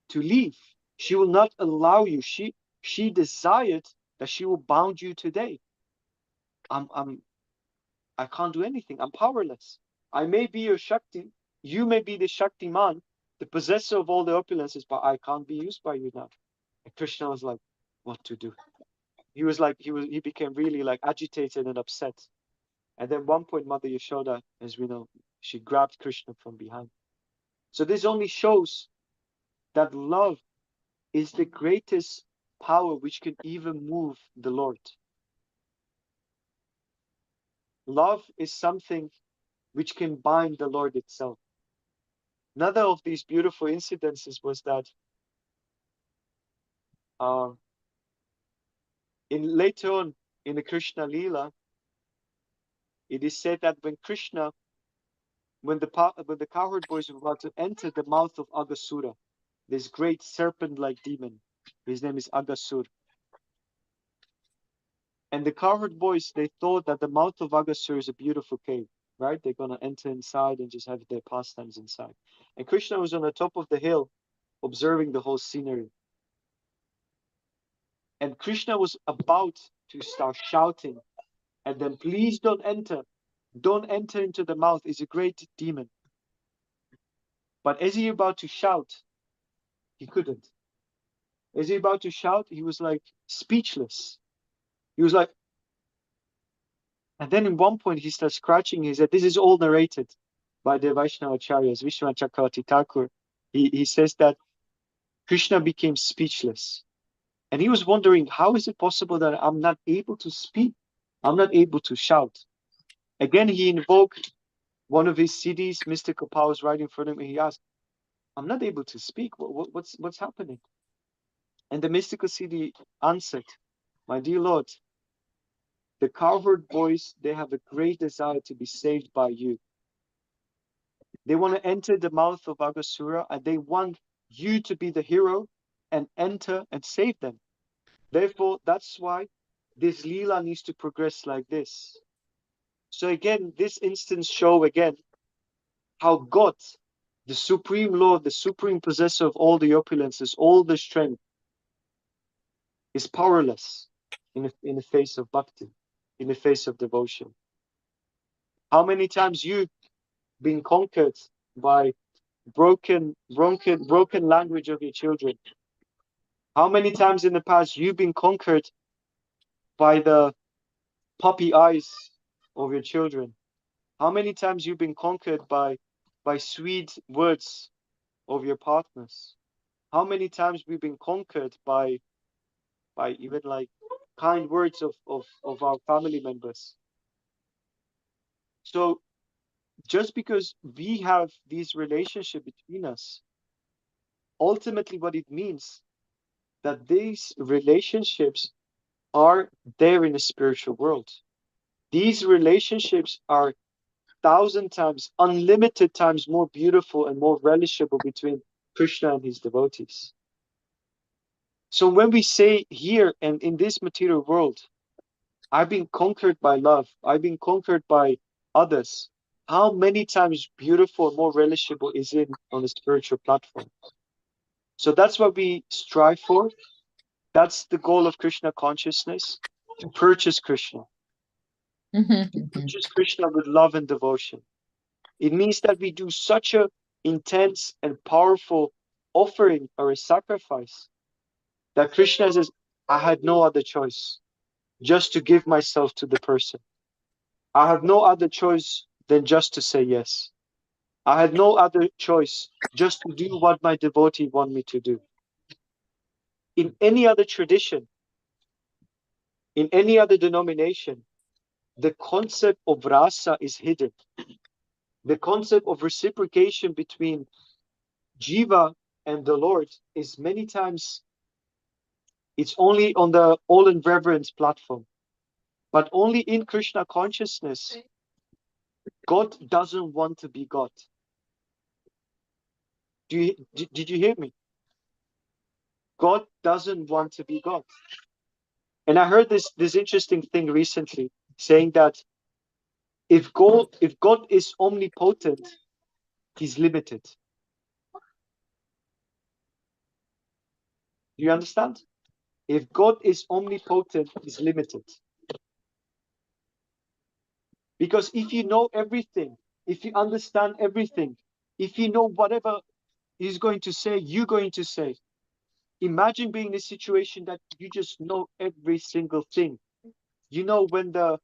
to leave. She will not allow you. She desired that she will bound you today. I can't do anything. I'm powerless. I may be your Shakti. You may be the Shakti man, the possessor of all the opulences, but I can't be used by you now. And Krishna was like, what to do? He became really like agitated and upset. And then one point, Mother Yashoda, as we know, she grabbed Krishna from behind. So this only shows that love is the greatest power which can even move the Lord. Love is something which can bind the Lord itself. Another of these beautiful incidences was that later on in the Krishna Leela, it is said that when the cowherd boys were about to enter the mouth of Agasura, this great serpent-like demon, his name is Agasur. And the cowherd boys, they thought that the mouth of Agasur is a beautiful cave, right? They're going to enter inside and just have their pastimes inside. And Krishna was on the top of the hill observing the whole scenery. And Krishna was about to start shouting at them, please don't enter. Don't enter into the mouth. It's a great demon. But as he about to shout, he couldn't. As he about to shout, he was like speechless. He was like, and then in one point he starts scratching his head. This is all narrated by the Vaishnava Acharyas, Vishwanath Chakravarti Thakur. He says that Krishna became speechless. And he was wondering, how is it possible that I'm not able to speak? I'm not able to shout. Again, he invoked one of his siddhis, mystical powers right in front of him, and he asked, I'm not able to speak. What's happening? And the mystical siddhi answered, my dear Lord, The cowherd boys, they have a great desire to be saved by you. They want to enter the mouth of Aghasura, and they want you to be the hero and enter and save them. Therefore, that's why this Leela needs to progress like this. So again, this instance show again how God, the supreme Lord, the supreme possessor of all the opulences, all the strength, is powerless in the face of bhakti, in the face of devotion. How many times you've been conquered by broken language of your children? How many times in the past you've been conquered by the puppy eyes of your children? How many times you've been conquered by sweet words of your partners? How many times we've been conquered by even like kind words of our family members? So just because we have these relationships between us, ultimately what it means that these relationships are there in the spiritual world. These relationships are 1,000 times, unlimited times more beautiful and more relishable between Krishna and his devotees. So when we say here and in this material world, I've been conquered by love, I've been conquered by others, how many times beautiful and more relishable is it on the spiritual platform? So that's what we strive for. That's the goal of Krishna consciousness, to purchase Krishna. Purchase Krishna with love and devotion. It means that we do such a intense and powerful offering or a sacrifice that Krishna says, I had no other choice just to give myself to the person. I have no other choice than just to say yes. I had no other choice just to do what my devotee want me to do. In any other tradition, in any other denomination, the concept of rasa is hidden. The concept of reciprocation between Jiva and the Lord is many times, it's only on the all in reverence platform. But only in Krishna consciousness, God doesn't want to be God. Did you hear me? God doesn't want to be God. And I heard this interesting thing recently, saying that if God is omnipotent, he's limited. Do you understand? If God is omnipotent, he's limited. Because if you know everything, if you understand everything, if you know whatever he's going to say, you're going to say. Imagine being in a situation that you just know every single thing. You know when the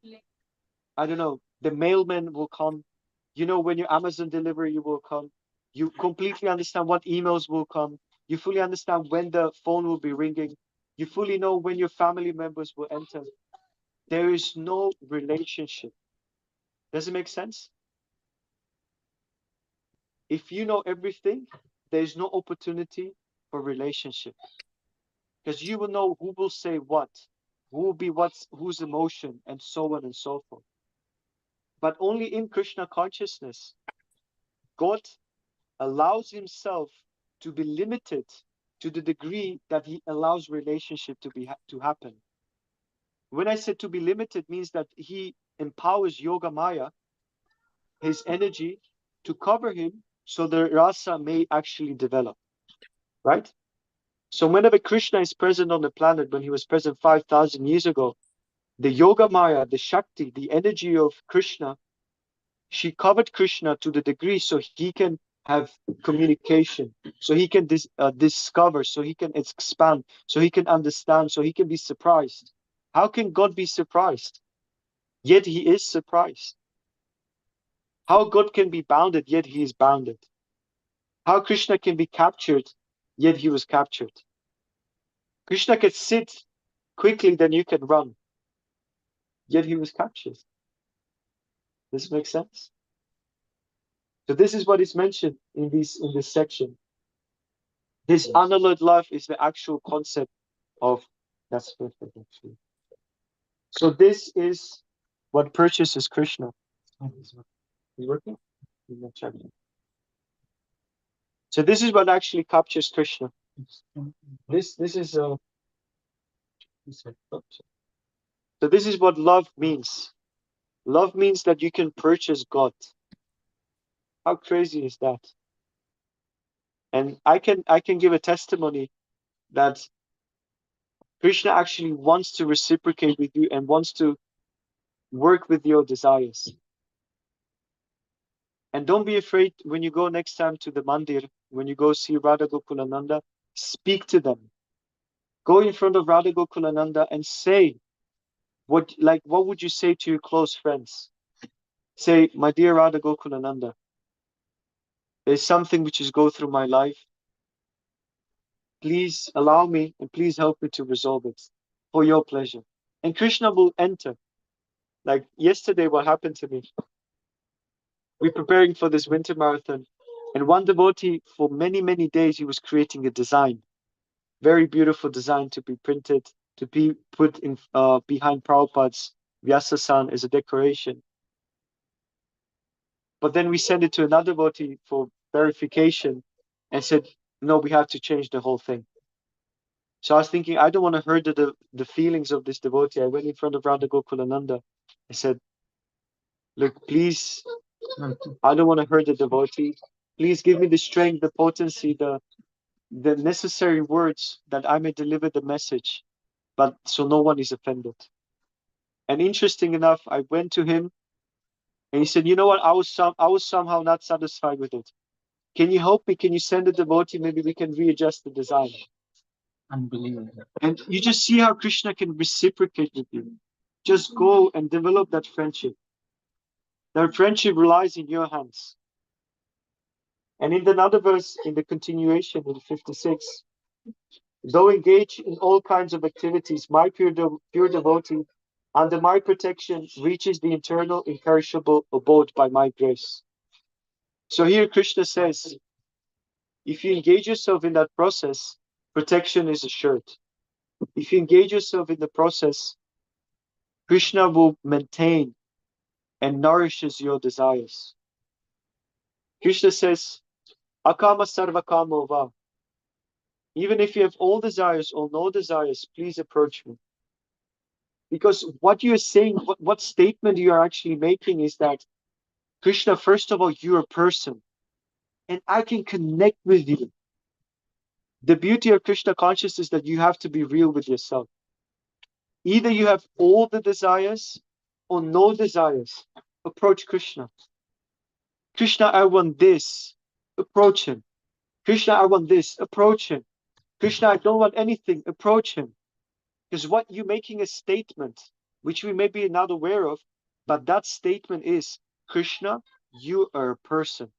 mailman will come. You know when your Amazon delivery will come. You completely understand what emails will come. You fully understand when the phone will be ringing. You fully know when your family members will enter. There is no relationship. Does it make sense? If you know everything, there's no opportunity for relationship. Because you will know who will say what, who will be whose emotion, and so on and so forth. But only in Krishna consciousness, God allows himself to be limited to the degree that he allows relationship to happen. When I said to be limited, means that he empowers Yoga Maya, his energy, to cover him so the rasa may actually develop. Right? So whenever Krishna is present on the planet, when he was present 5,000 years ago, the Yoga Maya, the Shakti, the energy of Krishna, she covered Krishna to the degree so he can have communication, so he can discover, so he can expand, so he can understand, so he can be surprised. How can God be surprised? Yet he is surprised. How God can be bounded, yet he is bounded. How Krishna can be captured, yet he was captured. Krishna can sit quickly than you can run, yet he was captured. Does this make sense? So this is what is mentioned in this section. This unalloyed love is the actual concept of, that's perfect actually. So this is what purchases Krishna. Is it working? I'm not checking. So this is what actually captures Krishna. This is so this is what love means. Love means that you can purchase God. How crazy is that? And I can give a testimony that Krishna actually wants to reciprocate with you and wants to work with your desires. And don't be afraid when you go next time to the mandir, when you go see Radha Gokulananda, speak to them. Go in front of Radha Gokulananda and say what would you say to your close friends? Say, my dear Radha Gokulananda, there's something which is go through my life. Please allow me and please help me to resolve it for your pleasure. And Krishna will enter. Like yesterday, what happened to me? We're preparing for this winter marathon, and one devotee for many, many days, he was creating a design, very beautiful design to be printed, to be put in behind Prabhupada's Vyasasan as a decoration. But then we sent it to another devotee for verification and said, no, we have to change the whole thing. So I was thinking, I don't want to hurt the feelings of this devotee. I went in front of Radha Gokulananda. I said, look, please, I don't want to hurt the devotee. Please give me the strength, the potency, the necessary words that I may deliver the message, but so no one is offended. And interesting enough, I went to him and he said, you know what, I was somehow not satisfied with it. Can you help me? Can you send a devotee? Maybe we can readjust the design. Unbelievable. And you just see how Krishna can reciprocate with you. Just go and develop that friendship. That friendship relies in your hands. And in another verse, in the continuation, in 56, though engaged in all kinds of activities, my pure devotee, under my protection, reaches the eternal, imperishable abode by my grace. So here Krishna says, if you engage yourself in that process, protection is assured. If you engage yourself in the process, Krishna will maintain and nourishes your desires. Krishna says, Akama sarva kamo va. Even if you have all desires or no desires, please approach me. Because what you're saying, what statement you are actually making is that, Krishna, first of all, you're a person, and I can connect with you. The beauty of Krishna consciousness is that you have to be real with yourself. Either you have all the desires or no desires. Approach Krishna. Krishna, I want this. Approach him. Krishna, I want this. Approach him. Krishna, I don't want anything. Approach him. Because what you're making a statement, which we may be not aware of, but that statement is, Krishna, you are a person.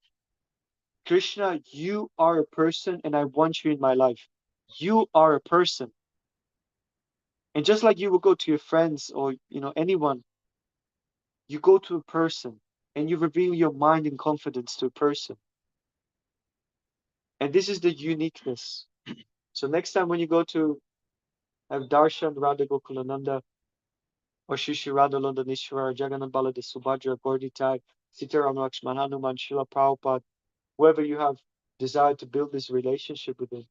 Krishna, you are a person and I want you in my life. You are a person. And just like you will go to your friends or anyone, you go to a person and you reveal your mind and confidence to a person. And this is the uniqueness. So next time when you go to have Darshan Radha Gokulananda or Shri Radha Londanishwara, Jagannath Balada Subhadra, Gorditai, Sitaram Lakshman, Hanuman, Srila Prabhupada, whoever you have desired to build this relationship with them,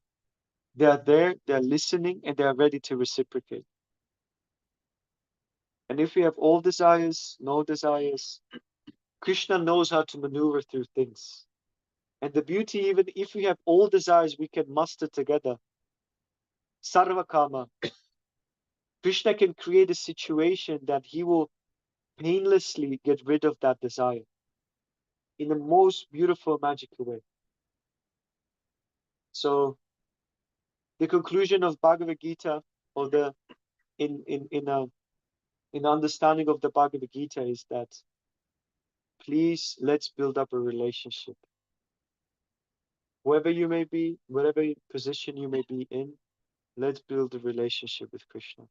they are there, they are listening, and they are ready to reciprocate. And if we have all desires, no desires, Krishna knows how to maneuver through things. And the beauty, even if we have all desires, we can muster together. Sarvakama. Krishna can create a situation that he will painlessly get rid of that desire in the most beautiful, magical way. So the conclusion of Bhagavad Gita, or in understanding of the Bhagavad Gita, is that please let's build up a relationship. Whoever you may be, whatever position you may be in, let's build a relationship with Krishna.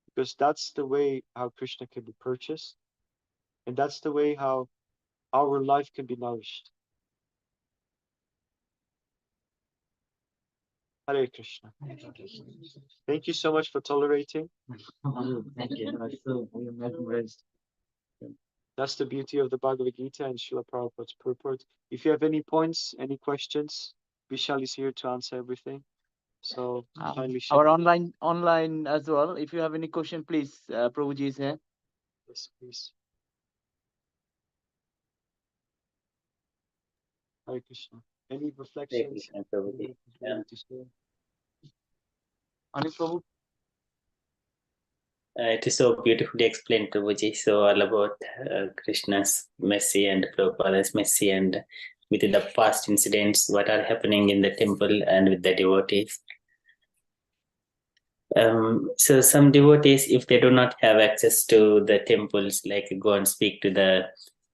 Because that's the way how Krishna can be purchased, and that's the way how our life can be nourished. Hare Krishna. Thank you so much for tolerating. Thank you. Also, we are mesmerized. That's the beauty of the Bhagavad Gita and Srila Prabhupada's purport. If you have any points, any questions, Vishal is here to answer everything. So kindly share. Our online as well. If you have any question, please, Prabhuji is here. Yes, please. Hare Krishna. Any Hare reflections? Krishna, Prabhuji. Yeah. Anil Prabhu? It is so beautifully explained, Prabhuji. So all about Krishna's mercy and Prabhupada's mercy, and within the past incidents, what are happening in the temple and with the devotees. So some devotees, if they do not have access to the temples, like go and speak to the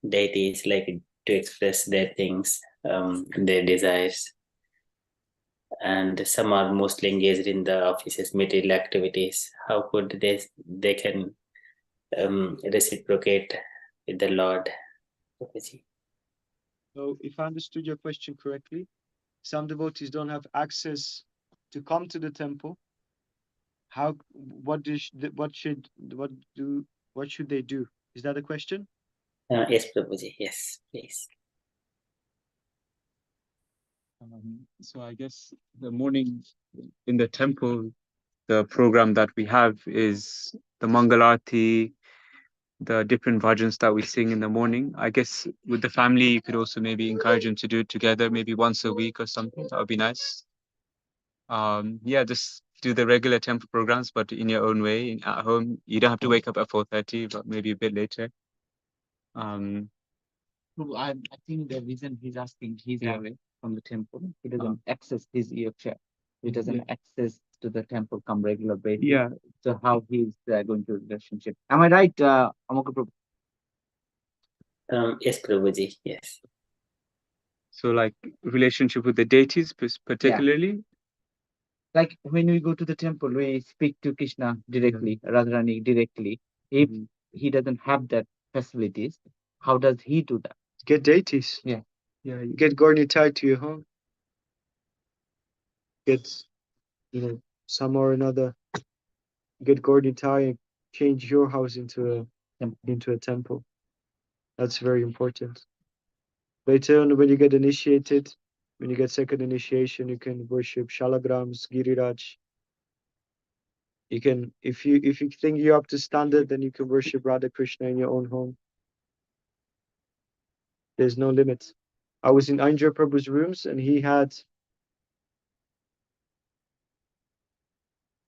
deities, like to express their things, their desires. And some are mostly engaged in the office's material activities. How could they can reciprocate with the Lord? So if I understood your question correctly, some devotees don't have access to come to the temple. What should they do? Is that a question? Yes, Prabhuji. Yes, please. So I guess the morning in the temple, the program that we have is the Mangalarti, the different bhajans that we sing in the morning. I guess with the family, you could also maybe encourage them to do it together, maybe once a week or something. That would be nice. Yeah, just do the regular temple programs, but in your own way at home. You don't have to wake up at 4:30, but maybe a bit later. I think the reason he's asking, he's away from the temple. He doesn't access his ear-chair. He doesn't access to the temple come regular basis. Yeah. So how he's going to relationship? Am I right, Amoka Prabhu? Yes, Prabhuji. Yes. So like relationship with the deities particularly? Like when we go to the temple, we speak to Krishna directly, Radharani directly. If he doesn't have that facilities, how does he do that? Get deities. Yeah. Yeah, you get Gauri tied to your home. Get, some or another. Get Gauri tie and change your house into a temple. That's very important. Later on, when you get initiated, when you get second initiation, you can worship Shalagrams, Giriraj. You can, if you think you're up to standard, then you can worship Radha Krishna in your own home. There's no limit. I was in Ainjra Prabhu's rooms and he had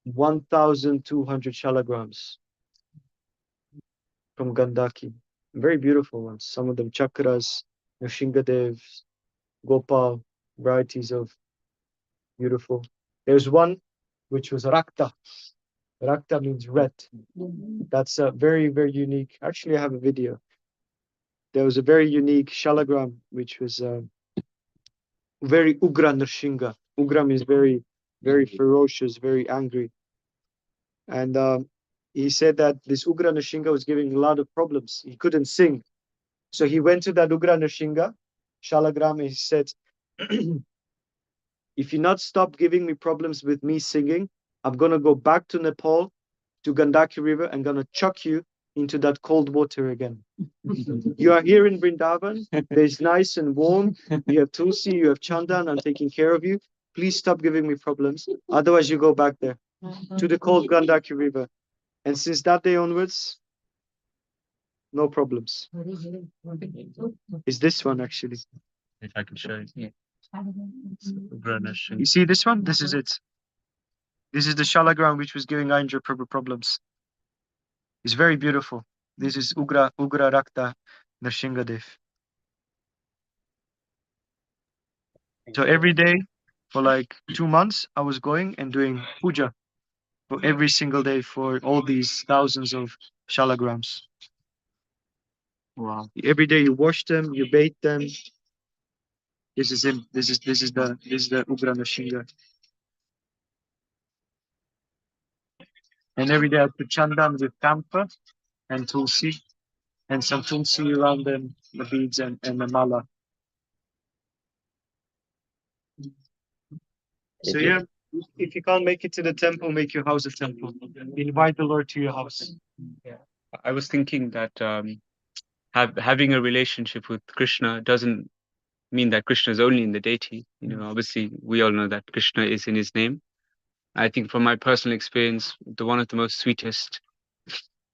1,200 shalagrams from Gandaki. Very beautiful ones. Some of them chakras, Nrsingadev, Gopal, varieties of beautiful. There's one which was Rakta. Rakta means red. That's a very, very unique. Actually, I have a video. There was a very unique shalagram, which was very Ugra Nrsinga. Ugra means very, very ferocious, very angry. And he said that this Ugra Nrsinga was giving a lot of problems. He couldn't sing. So he went to that Ugra Nrsinga, Shalagram, and he said, if you not stop giving me problems with me singing, I'm going to go back to Nepal, to Gandaki River, and going to chuck you into that cold water again. You are here in Vrindavan. There's nice and warm. You have Tulsi, you have Chandan. I'm taking care of you. Please stop giving me problems. Otherwise, you go back there to the cold Gandaki River. And since that day onwards, no problems. Is this one actually? If I can show you. You see this one? This is it. This is the Shalagram which was giving Ainjra Prabhu problems. It's very beautiful. This is Ugra Rakta Nrsingadev. So every day for like 2 months, I was going and doing puja for every single day for all these thousands of shalagrams. Wow. Every day you wash them, you bathe them. This is him. This is the Ugra Nrsinga. And every day I put chandan with camphor and tulsi and some tulsi around them, the beads and the mala. So yeah, if you can't make it to the temple, make your house a temple. Invite the Lord to your house. Yeah. I was thinking that having a relationship with Krishna doesn't mean that Krishna is only in the deity. Obviously, we all know that Krishna is in his name. I think from my personal experience, the one of the most sweetest,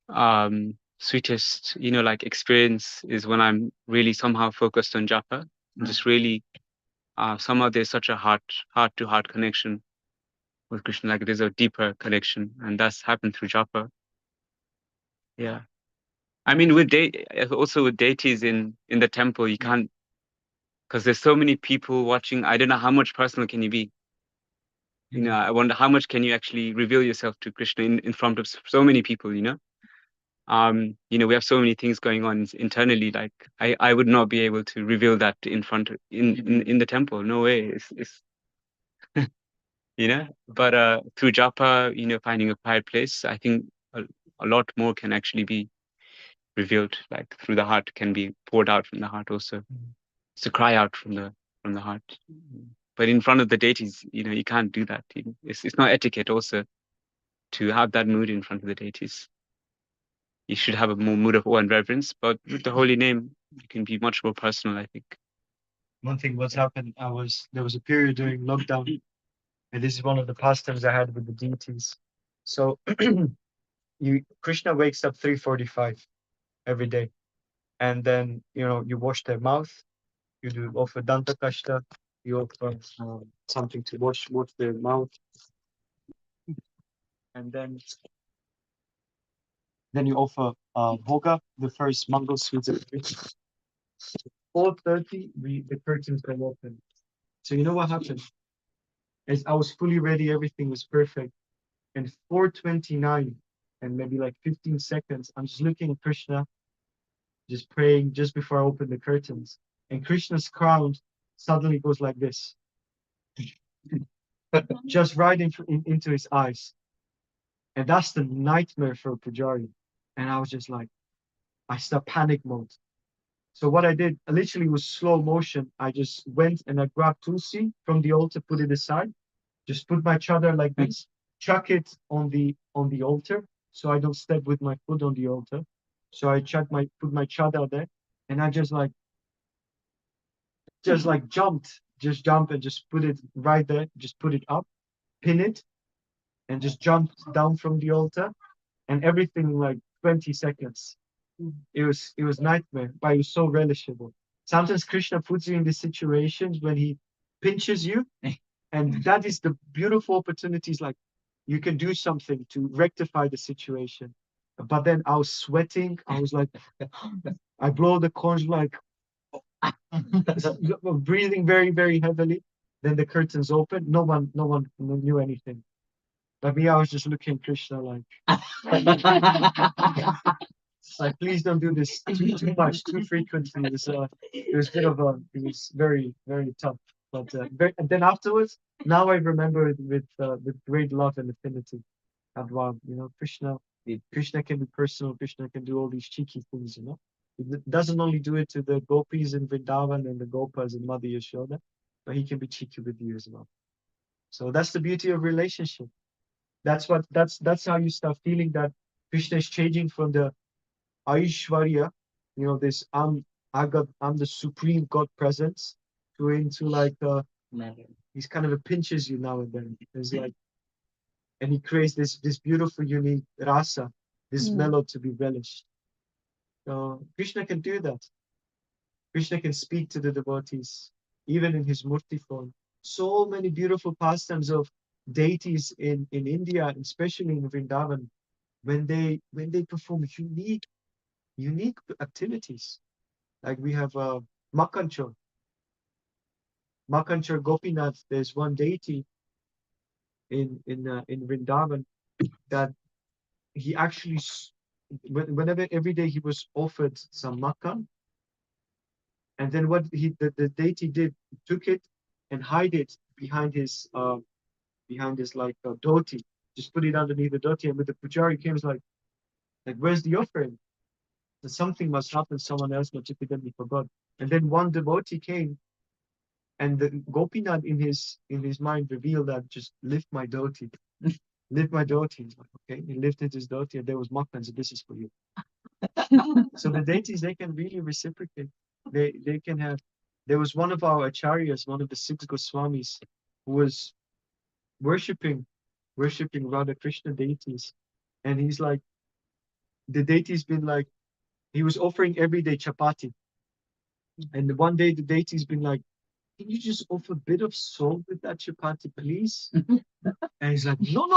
like experience is when I'm really somehow focused on japa and just really, somehow there's such a heart to heart connection with Krishna. Like there's a deeper connection, and that's happened through japa. Yeah. I mean, also with deities in the temple, you can't, because there's so many people watching. I don't know how much personal can you be. I wonder how much can you actually reveal yourself to Krishna in front of so many people. We have so many things going on internally. Like I would not be able to reveal that in front in the temple. No way. It's But through japa, finding a quiet place, I think a lot more can actually be revealed. Like through the heart, can be poured out from the heart also. It's a cry out from the heart. But in front of the deities, you can't do that. It's not etiquette also to have that mood in front of the deities. You should have a more mood of awe and reverence, but with the holy name, you can be much more personal, I think. One thing what's happened, there was a period during lockdown, and this is one of the pastimes I had with the deities. So Krishna wakes up 3:45 every day, and then you wash their mouth, you do offer danta kashta, you offer something to wash their mouth, and then you offer bhoga, the first mango sweets. 4:30, the curtains go open. So you know what happened? As I was fully ready, everything was perfect. And 4:29, and maybe like 15 seconds, I'm just looking at Krishna, just praying just before I open the curtains. And Krishna's crown suddenly goes like this, just right into his eyes. And that's the nightmare for a pujari. And I was just like, I start panic mode. So what I did, literally was slow motion. I just went and I grabbed Tulsi from the altar, put it aside, just put my chadar like this, chuck it on the altar, so I don't step with my foot on the altar. So I put my chadar there, and I just jump and just put it right there, just put it up, pin it, and just jump down from the altar, and everything in like 20 seconds. It was nightmare, but it was so relishable. Sometimes Krishna puts you in these situations when he pinches you, and that is the beautiful opportunities. Like you can do something to rectify the situation. But then I was sweating. I was like, I blow the conch like breathing very, very heavily. Then the curtains open. No one knew anything. But me, I was just looking at Krishna like, like, please don't do this too much, too frequently. It was it was very, very tough. But and then afterwards, now I remember it with great love and affinity. And wow, Krishna can be personal. Krishna can do all these cheeky things. It doesn't only do it to the gopis in Vrindavan and the gopas in Mother Yashoda, but he can be cheeky with you as well. So that's the beauty of relationship. That's how you start feeling that Krishna is changing from the Aishwarya, this I'm the supreme God presence, to into like he's kind of pinches you now and then. It's like, and he creates this beautiful, unique rasa, this mellow to be relished. So Krishna can do that. Krishna can speak to the devotees, even in his murti form. So many beautiful pastimes of deities in India, especially in Vrindavan, when they perform unique activities. Like we have Makanchor Gopinath. There's one deity in Vrindavan that he actually, whenever every day he was offered some makan, and then what the deity did, took it and hide it behind his like dhoti, just put it underneath the dhoti, and with the pujari came, was like where's the offering? Something must happen. Someone else must have evidently forgot. And then one devotee came And the Gopinath in his mind revealed that just lift my dhoti. Lift my dhoti. He's like, okay. He lifted his dhoti and there was Makhan, so this is for you. So the deities, they can really reciprocate. They can have. There was one of our acharyas, one of the 6 Goswamis, who was worshipping Radha Krishna deities. And he's like, the deities been like, he was offering everyday chapati. And one day the deities been like, can you just offer a bit of salt with that chapati, please? And he's like, no.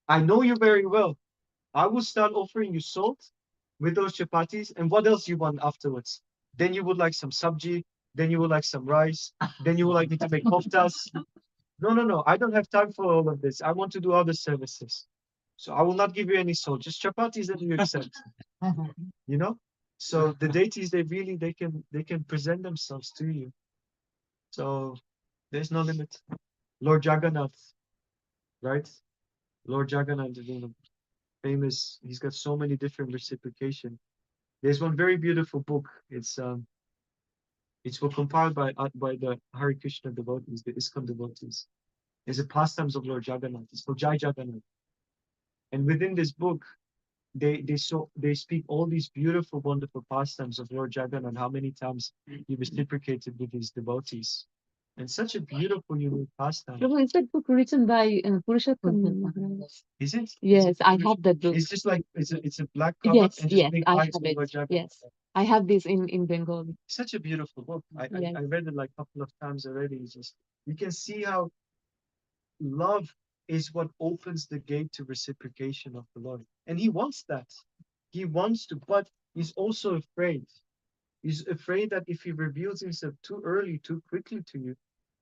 I know you very well. I will start offering you salt with those chapatis. And what else you want afterwards? Then you would like some sabji. Then you would like some rice. Then you would like me to make koftas. No. I don't have time for all of this. I want to do other services. So I will not give you any salt, just chapatis that you accept. You know? So the deities, they can present themselves to you. So there's no limit. Lord Jagannath, right? Lord Jagannath is famous. He's got so many different reciprocation. There's one very beautiful book. It's compiled by the Hare Krishna devotees, the ISKCON devotees. It's a pastimes of Lord Jagannath. It's called Jai Jagannath. And within this book, they speak all these beautiful, wonderful pastimes of Lord Jagannath, how many times he reciprocated with his devotees. And such a beautiful, unique pastime. Prabhu, is that book written by Purushottam Maharaj? Is it? Yes, I have that book. It's just like it's a black cover. Yes, and just yes, big I eyes have of it. Lord Jagannath. Yes, I have this in Bengali. Such a beautiful book. I Yes. read it like a couple of times already. It's just, you can see how love is what opens the gate to reciprocation of the Lord. And he wants that. He wants to, but he's also afraid. He's afraid that if he reveals himself too early, too quickly to you,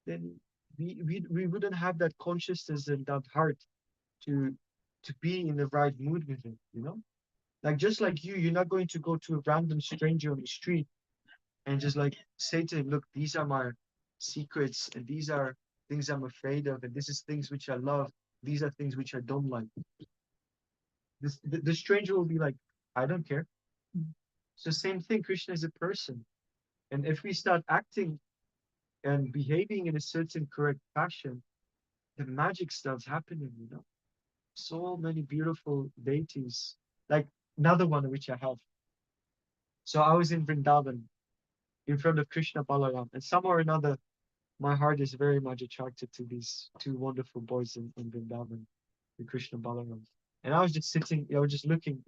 then we wouldn't have that consciousness and that heart to be in the right mood with him, you know? Like just like you're not going to go to a random stranger on the street and just like say to him, look, these are my secrets and these are things I'm afraid of, and this is things which I love, these are things which I don't like. The stranger will be like, I don't care. So same thing, Krishna is a person. And if we start acting and behaving in a certain correct fashion, the magic starts happening, you know. So many beautiful deities. Like another one which I have. So I was in Vrindavan in front of Krishna Balaram, and somehow or another, my heart is very much attracted to these 2 wonderful boys in Vrindavan, the Krishna Balaram. And I was just sitting, I was just looking,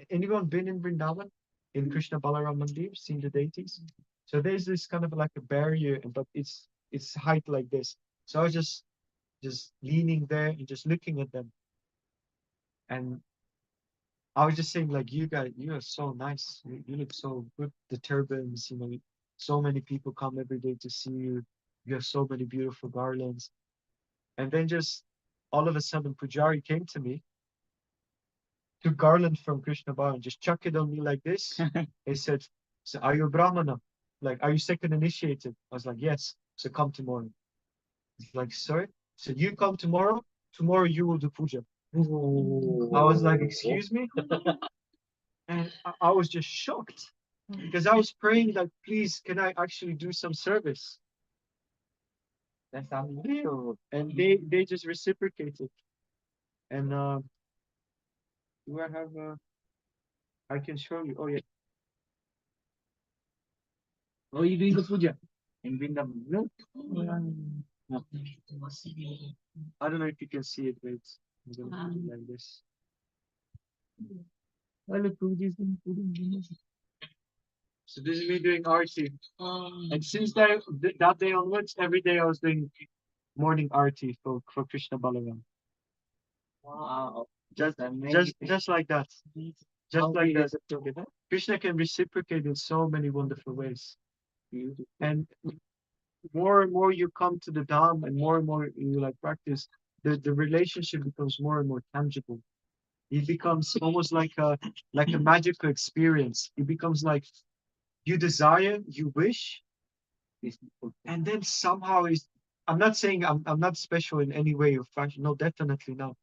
anyone been in Vrindavan? In Krishna Balaram Mandir, seen the deities? So there's this kind of like a barrier, but it's height like this. So I was just leaning there and just looking at them. And I was just saying, like, you guys, you are so nice. You look so good. The turbans, you know, so many people come every day to see you. You have so many beautiful garlands. And then just all of a sudden, Pujari came to me, took garland from Krishna Bhavan, just chuck it on me like this. He said, so are you a Brahmana? Like, are you second initiated? I was like, yes. So come tomorrow. He's like, sorry? So you come tomorrow you will do puja. I was like, excuse me? And I was just shocked because I was praying that, please, can I actually do some service? That's unbelievable. And they just reciprocated. And do I have I can show you. Oh yeah. Oh, you doing the puja in Vrindavan? No. No. I don't know if you can see it, but it's like this. So this is me doing arti. And since that day onwards, every day I was doing morning arti for Krishna Balaram. Wow. Just like that. Just like that. Krishna can reciprocate in so many wonderful ways. And more and more you come to the Dham and more you like practice, the relationship becomes more and more tangible. It becomes almost like a magical experience. It becomes like you desire, you wish, and then somehow is. I'm not saying I'm not special in any way or fashion. No, definitely not.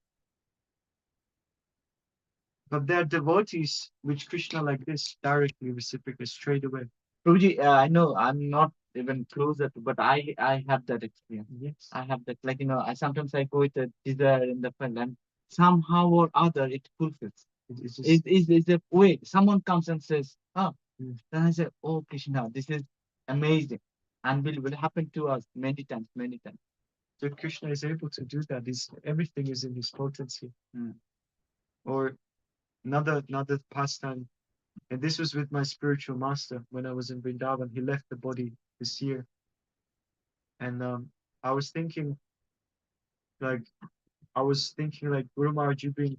But there are devotees which Krishna like this directly reciprocate straight away. Prabhuji, I know I'm not even closer to, but I have that experience. Yes. I have that, like, I sometimes I go with a desire in the felt, and somehow or other it fulfills. It's a way. Someone comes and says, oh, then I say, oh Krishna, this is amazing. And will happen to us many times, many times. So Krishna is able to do that. Everything is in his potency. Or another pastime, and this was with my spiritual master when I was in Vrindavan. He left the body this year, and I was thinking, like, Guru Maharaj, you've been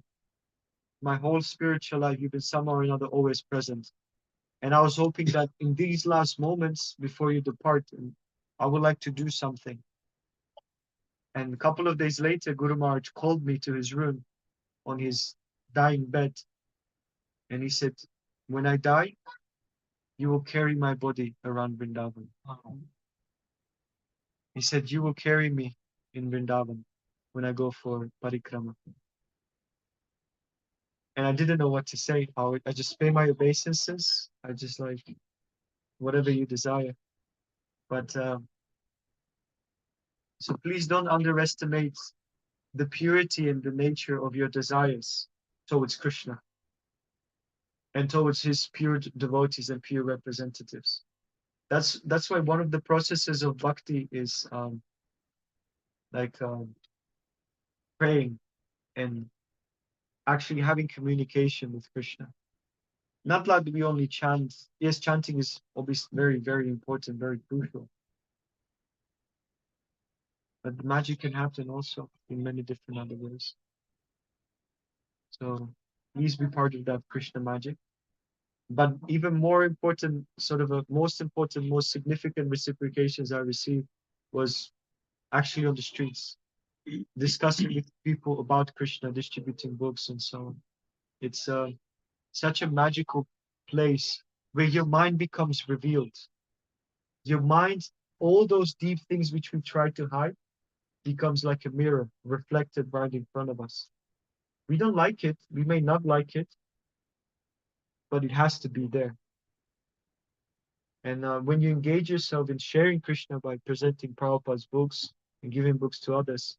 my whole spiritual life. You've been somehow or another always present, and I was hoping that in these last moments before you depart, I would like to do something. And a couple of days later, Guru Maharaj called me to his room on his dying bed, and he said, when I die, you will carry my body around Vrindavan. He said, you will carry me in Vrindavan when I go for parikrama. And I didn't know what to say. I just pay my obeisances. I just like, whatever you desire. But so please don't underestimate the purity and the nature of your desires towards Krishna and towards his pure devotees and pure representatives. That's why one of the processes of bhakti is praying and actually having communication with Krishna. Not like we only chant. Yes, chanting is obviously very, very important, very crucial. But the magic can happen also in many different other ways. So please be part of that Krishna magic. But even more important, most significant reciprocations I received was actually on the streets, discussing with people about Krishna, distributing books and so on. It's such a magical place where your mind becomes revealed. Your mind, all those deep things which we try to hide, becomes like a mirror reflected right in front of us. We don't like it. We may not like it, but it has to be there. And when you engage yourself in sharing Krishna by presenting Prabhupada's books and giving books to others,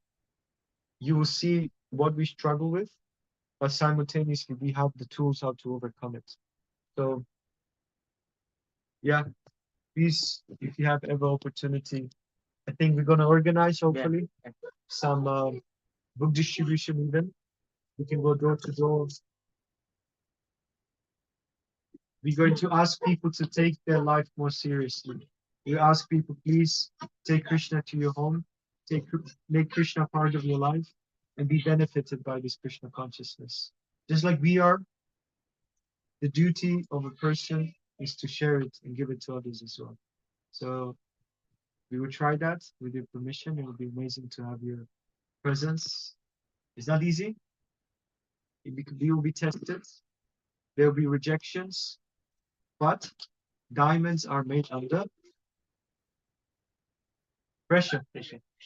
you will see what we struggle with, but simultaneously we have the tools how to overcome it. So, yeah, please, if you have ever opportunity, I think we're going to organize, hopefully, some book distribution even. We can go door to door. We're going to ask people to take their life more seriously. We ask people, please take Krishna to your home, make Krishna part of your life, and be benefited by this Krishna consciousness. Just like we are, the duty of a person is to share it and give it to others as well. So we will try that with your permission. It would be amazing to have your presence. It's not easy. You will be tested. There will be rejections, but diamonds are made under pressure.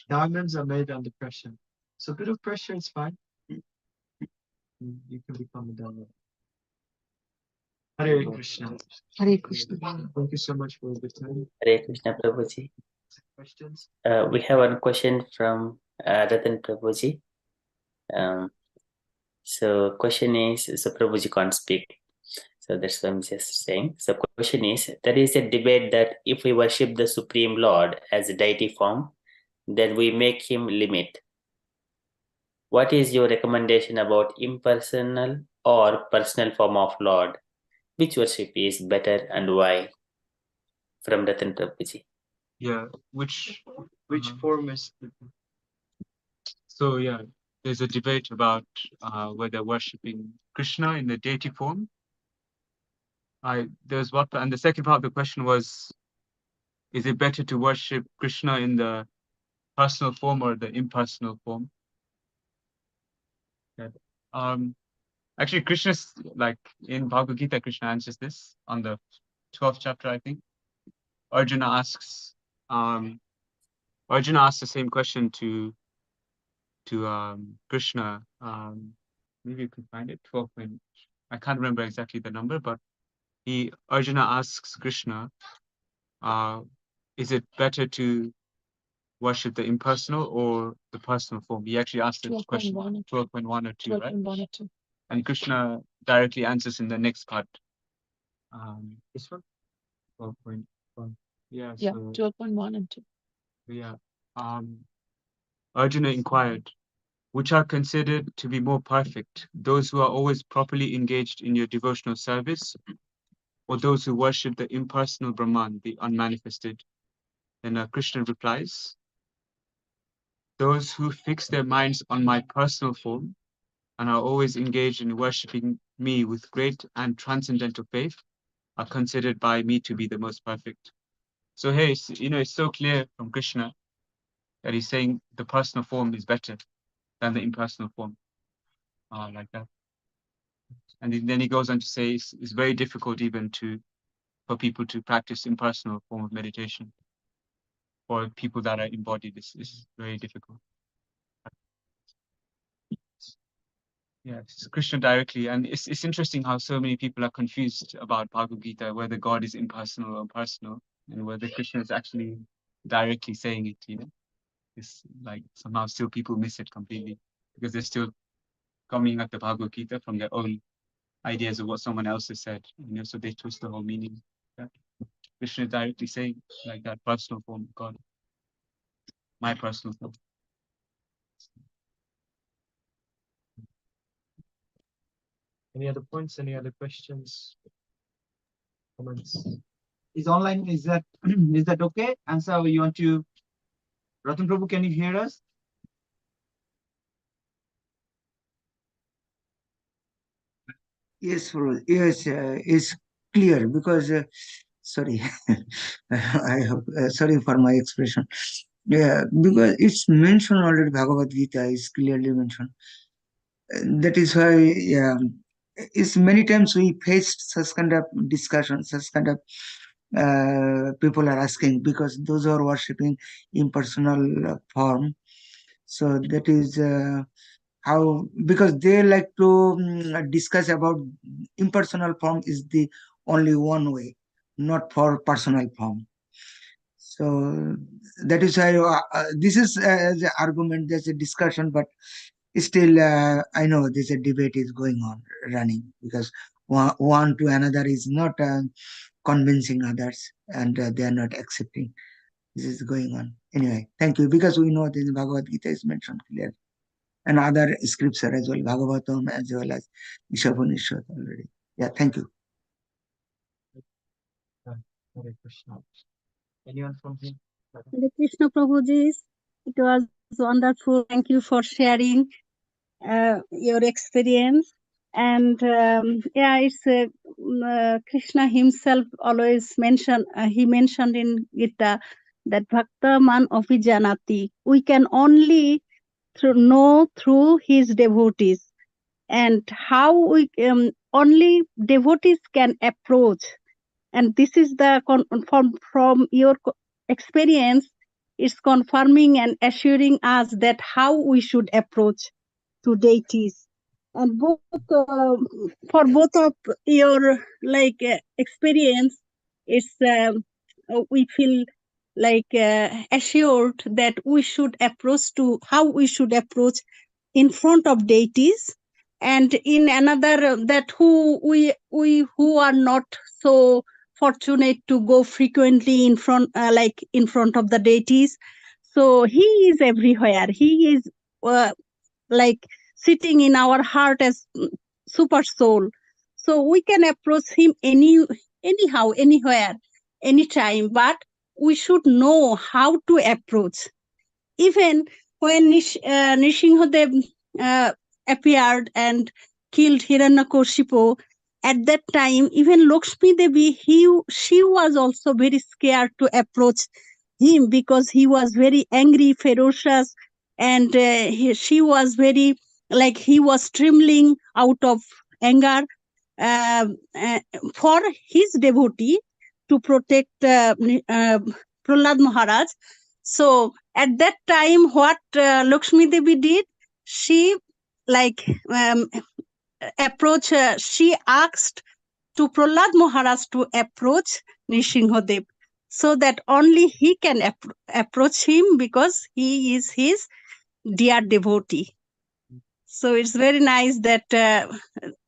Diamonds are made under pressure. So a bit of pressure is fine. You can become a diamond. Hare Krishna. Hare Krishna. Thank you so much for the time. Hare Krishna Prabhuji. Questions? We have one question from Ratan Prabhuji. So question is, so Prabhuji can't speak. So that's what I'm just saying. So question is, there is a debate that if we worship the Supreme Lord as a deity form, then we make him limit. What is your recommendation about impersonal or personal form of Lord? Which worship is better and why? From Ratan Prabhuji. Yeah, which form is? So yeah, there's a debate about whether worshipping Krishna in the deity form. There's what, and the second part of the question was, is it better to worship Krishna in the personal form or the impersonal form? Yeah. Actually, Krishna's, like in Bhagavadgita, Krishna answers this on the 12th chapter, I think. Arjuna asks the same question to Krishna. Maybe you can find it. 12. I can't remember exactly the number, but Arjuna asks Krishna, is it better to worship the impersonal or the personal form? He actually asked the question 12.1 or 2, right? And Krishna directly answers in the next part. This one? 12.1. Yeah, Yeah, so 12.1 and 2. yeah. Arjuna inquired, which are considered to be more perfect, those who are always properly engaged in your devotional service, or those who worship the impersonal Brahman, the unmanifested? Then Krishna replies, those who fix their minds on my personal form and are always engaged in worshipping me with great and transcendental faith are considered by me to be the most perfect. So here, it's so clear from Krishna that he's saying the personal form is better than the impersonal form, like that. And then he goes on to say it's very difficult even for people to practice impersonal form of meditation. For people that are embodied, it's very difficult. Yeah, it's Krishna directly, and it's interesting how so many people are confused about Bhagavad-Gita, whether God is impersonal or personal, and whether Krishna is actually directly saying it. It's like somehow still people miss it completely because they're still coming at the Bhagavad-Gita from their own ideas of what someone else has said, so they twist the whole meaning. Yeah. Krishna is directly saying like that personal form of God, my personal form. Any other points? Any other questions? Comments? Is online, is that is that okay? Answer, you want to, Ratan Prabhu, can you hear us? Yes, yes, it's clear because sorry, I have sorry for my expression. Yeah, because it's mentioned already. Bhagavad Gita is clearly mentioned. That is why, yeah, it's many times we faced such kind of discussion, such kind of people are asking because those who are worshipping impersonal form. So that is how, because they like to discuss about impersonal form is the only one way, not for personal form. So that is why this is the argument. There's a discussion, but still I know there's a debate is going on, running, because one to another is not convincing others, and they are not accepting. This is going on. Anyway, thank you, because we know that the Bhagavad Gita is mentioned clearly, and other scripture as well, Bhagavatam as well as Ishavanishad already. Yeah, thank you. Hare Krishna. Anyone from here? Hare Krishna Prabhuji, it was wonderful. Thank you for sharing your experience. And yeah, it's Krishna himself always mentioned, he mentioned in Gita that Bhakta man apijanati. We can only know through his devotees, and how we only devotees can approach. And this is the from your experience, it's confirming and assuring us that how we should approach to deities. And both for both of your experience, it's we feel assured that we should approach to how we should approach in front of deities, and in another that we who are not so fortunate to go frequently in front in front of the deities. So he is everywhere. He is like sitting in our heart as super soul. So we can approach him anyhow, anywhere, anytime, but we should know how to approach. Even when Nrsimhadev appeared and killed Hiranyakashipu, at that time, even Lakshmi Devi, she was also very scared to approach him because he was very angry, ferocious, and she was very, he was trembling out of anger uh, uh, for his devotee to protect Prahlad Maharaj. So at that time, what Lakshmi Devi did, she she asked to Prahlad Maharaj to approach Nrsimhadev. so that only he can approach him because he is his dear devotee. So it's very nice that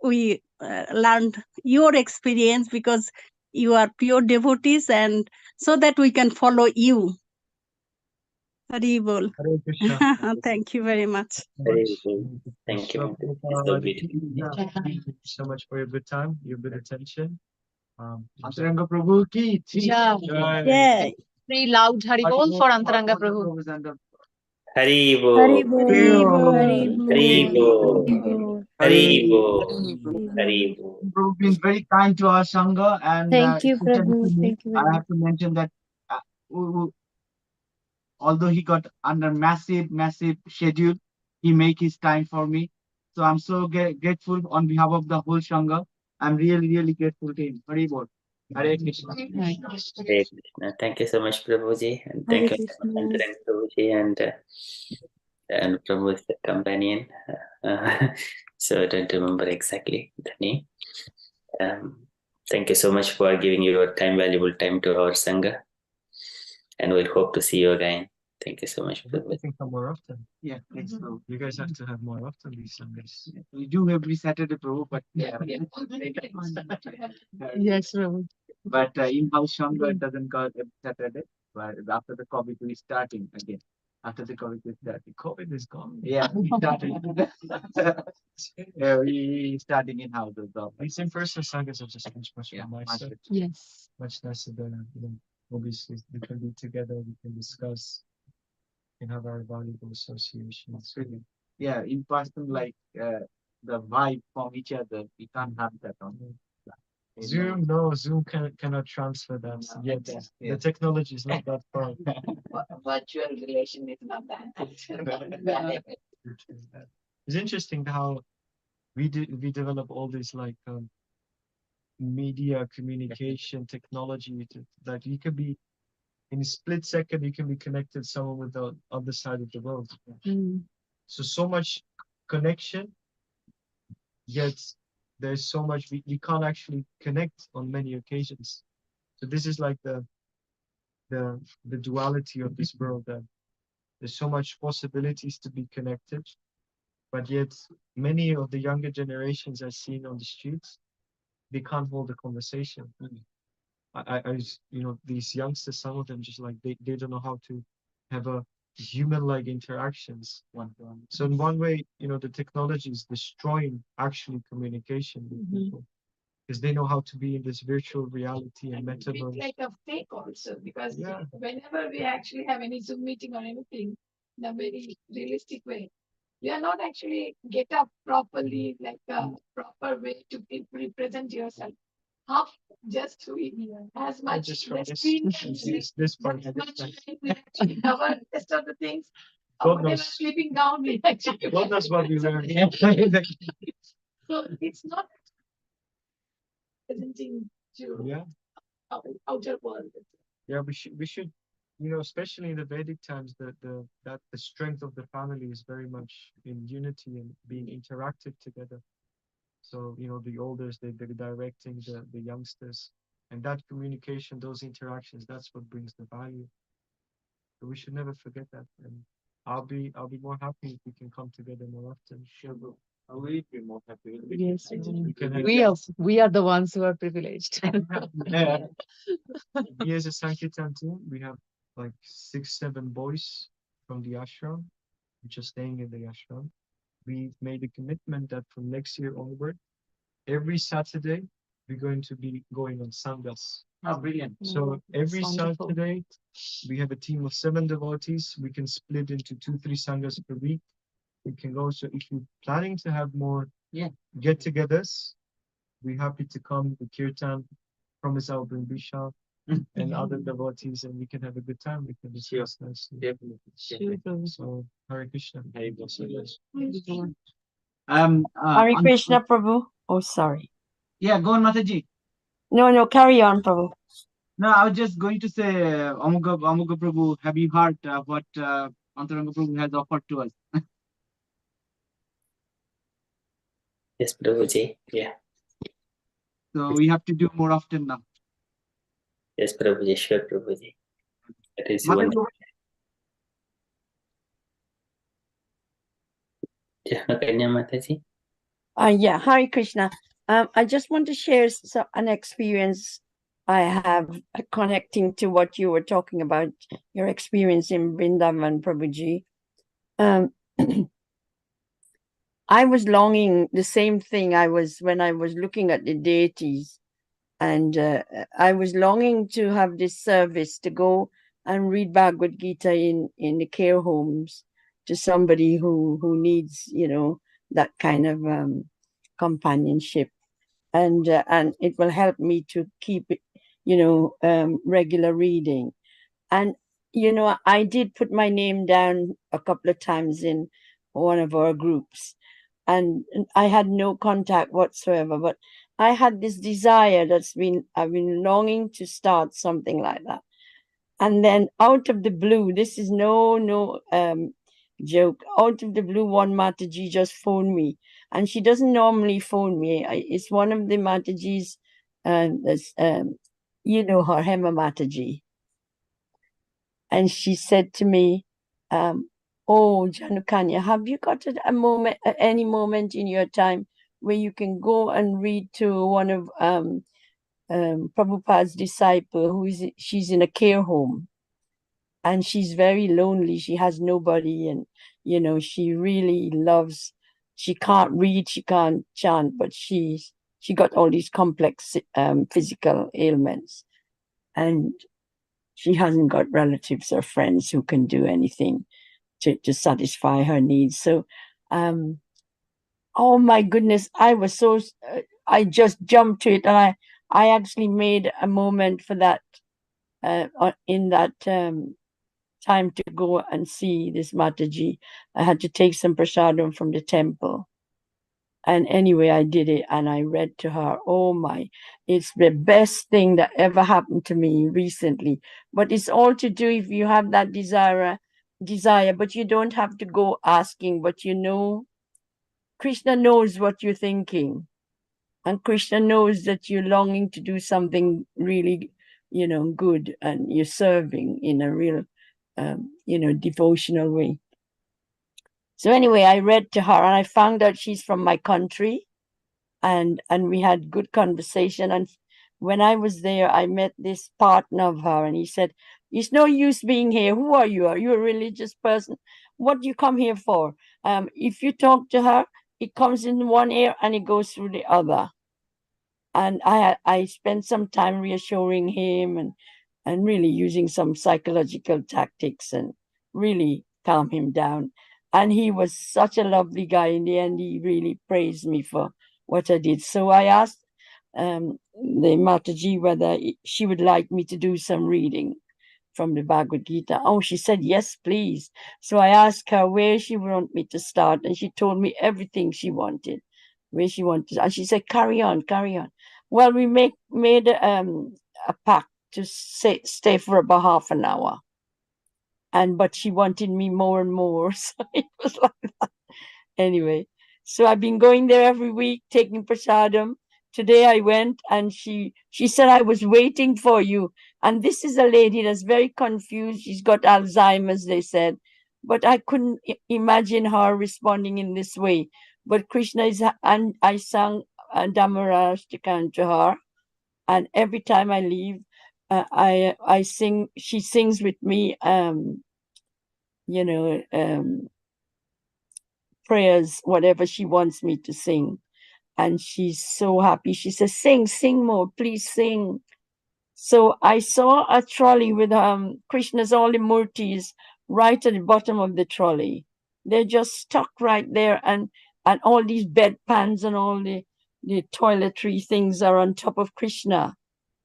we learned your experience, because you are pure devotees, and so that we can follow you. Hari bol. Hare Krishna. Thank you very much. Very good. Thank you. It's so beautiful. Thank you so much for your good time, your good attention. Antaranga Prabhu ki Jai. Yay. Very loud Hari Bol for Antaranga Prabhu. Hari Bo. Hari bol. Hari Bo. Hari Hari Bo. Hari Bo. Prabhu been very kind to our Sangha, and Thank you, especially Prabhu. to me. Thank you very I much. have to mention that although he got under massive schedule, he make his time for me. So I'm so grateful on behalf of the whole Sangha. I'm really grateful to him. Hari Bol. Hare Krishna. Hare Krishna. Thank you so much, Prabhuji, and Hare thank you so much, Krishna. Antaranga Prabhuji, and Prabhu is the companion. So I don't remember exactly the name. Thank you so much for giving your valuable time to our Sangha, and we'll hope to see you again. Thank you so much, I Prabhu. think come more often. Yeah, thanks, Prabhu. You guys have to have more often these Sanghas. We do every Saturday, Prabhu, but Yes, Prabhu. but in-house Sangha doesn't go every Saturday. But after the COVID, we're starting again. After the COVID, we're starting. COVID is gone. Yeah, we starting. We starting in-house as well. These in-person Sanghas are just much Yeah, more much nicer. better. Yes. Much nicer than, obviously we can be together, we can discuss, we can have our valuable associations. Really. Yeah, in person, like the vibe from each other, we can't have that on Zoom cannot transfer that yet. Yeah. The technology is not that far. Virtual relation is not that. It's interesting how we develop all these like media communication technology that you can be in a split second you can be connected someone with the other side of the world. So much connection, yet there's so much we can't actually connect on many occasions. So this is like the duality of this world, that there's so much possibilities to be connected, but yet many of the younger generations are seen on the streets, they can't hold a conversation. These youngsters, some of them just like they don't know how to have a human-like interactions one-to-one. So in one way, the technology is destroying actually communication with people, because they know how to be in this virtual reality and metaverse. It's like a fake also, because Yeah. whenever we actually have any Zoom meeting or anything, in a very realistic way, you are not actually get up properly, like a proper way to represent yourself. Half just as much Just from the this- screen this part. as much time we actually cover rest of the things. God Whenever knows. sleeping down, we actually God knows what we learned. So it's not presenting to Yeah. outer world. Yeah, we should, especially in the Vedic times, the strength of the family is very much in unity and being interactive together. So, the elders, they're directing the youngsters, and that communication, those interactions, that's what brings the value. So we should never forget that. And I'll be more happy if we can come together more often. Sure, bro. I will be more happy. Yes, We can have- we are the ones who are privileged. We as a Sankirtan team, we have like 6-7 boys from the ashram, which are staying in the ashram. We made a commitment that from next year onward, every Saturday, we're going to be going on Sangas. Oh, brilliant. So every wonderful. Saturday, we have a team of 7 devotees. We can split into 2-3 Sangas per week. We can go. So if you're planning to have more get-togethers, we're happy to come. The Kirtan, promise I'll bring Bishop and other devotees, and we can have a good time. We can discuss nicely. Definitely. So Hare Krishna. Hare Krishna. Hare Krishna, Prabhu. Oh, sorry. Yeah, go on, Mataji. No, carry on, Prabhu. No, I was just going to say, Amuga Prabhu, have you heard what Antaranga Prabhu has offered to us? Yes, Prabhuji. Yeah. So we have to do more often now. Yes, Prabhuji, sure, Prabhuji. That is Mataji, wonderful. Kanya Mataji. Yeah, Hare Krishna. I just want to share an experience I have connecting to what you were talking about, your experience in Vrindavan, Prabhuji. I was longing the same thing I was when I was looking at the deities, and I was longing to have this service to go and read Bhagavad Gita in the care homes to somebody who needs, you know, that kind of companionship, and it will help me to keep, you know, regular reading. And you know, I did put my name down a couple of times in one of our groups, and I had no contact whatsoever, but I had this desire I've been longing to start something like that. And then out of the blue, this is no joke, out of the blue, one Mataji just phoned me, and she doesn't normally phone me. It's one of the Matajis, you know her, Hema Mataji. And she said to me, oh, Janukanya, have you got any moment in your time where you can go and read to one of Prabhupada's disciple she's in a care home, and she's very lonely. She has nobody, and you know, she really loves. She can't read, she can't chant, but she got all these complex physical ailments, and she hasn't got relatives or friends who can do anything to satisfy her needs. So, oh my goodness, I was so, I just jumped to it, and I actually made a moment for that, in that time to go and see this Mataji. I had to take some prasadam from the temple. And anyway, I did it, and I read to her. Oh my, it's the best thing that ever happened to me recently. But it's all to do if you have that desire, but you don't have to go asking, but you know, Krishna knows what you're thinking. And Krishna knows that you're longing to do something really, you know, good, and you're serving in a real, you know, devotional way. So anyway, I read to her, and I found out she's from my country, and we had good conversation. And when I was there, I met this partner of her, and he said, "It's no use being here. Who are you? Are you a religious person? What do you come here for? If you talk to her, it comes in one ear and it goes through the other." And I spent some time reassuring him, and really using some psychological tactics, and really calm him down. And he was such a lovely guy. In the end, he really praised me for what I did. So I asked the Mataji whether she would like me to do some reading from the Bhagavad Gita. Oh, she said, yes, please. So I asked her where she would me to start, and she told me everything she wanted, where she wanted. And she said, carry on, carry on. Well, we made a pact to stay for about half an hour. But she wanted me more and more. So it was like that. Anyway, so I've been going there every week, taking prasadam. Today I went, and she said, I was waiting for you. And this is a lady that's very confused. She's got Alzheimer's, they said. But I couldn't imagine her responding in this way. But Krishna is, and I sang Damarashtikan to her. And every time I leave, I sing, she sings with me, you know, prayers, whatever she wants me to sing. And she's so happy. She says, sing more, please sing. So I saw a trolley with Krishna's all the murtis right at the bottom of the trolley. They're just stuck right there, and all these bedpans and all the toiletry things are on top of Krishna.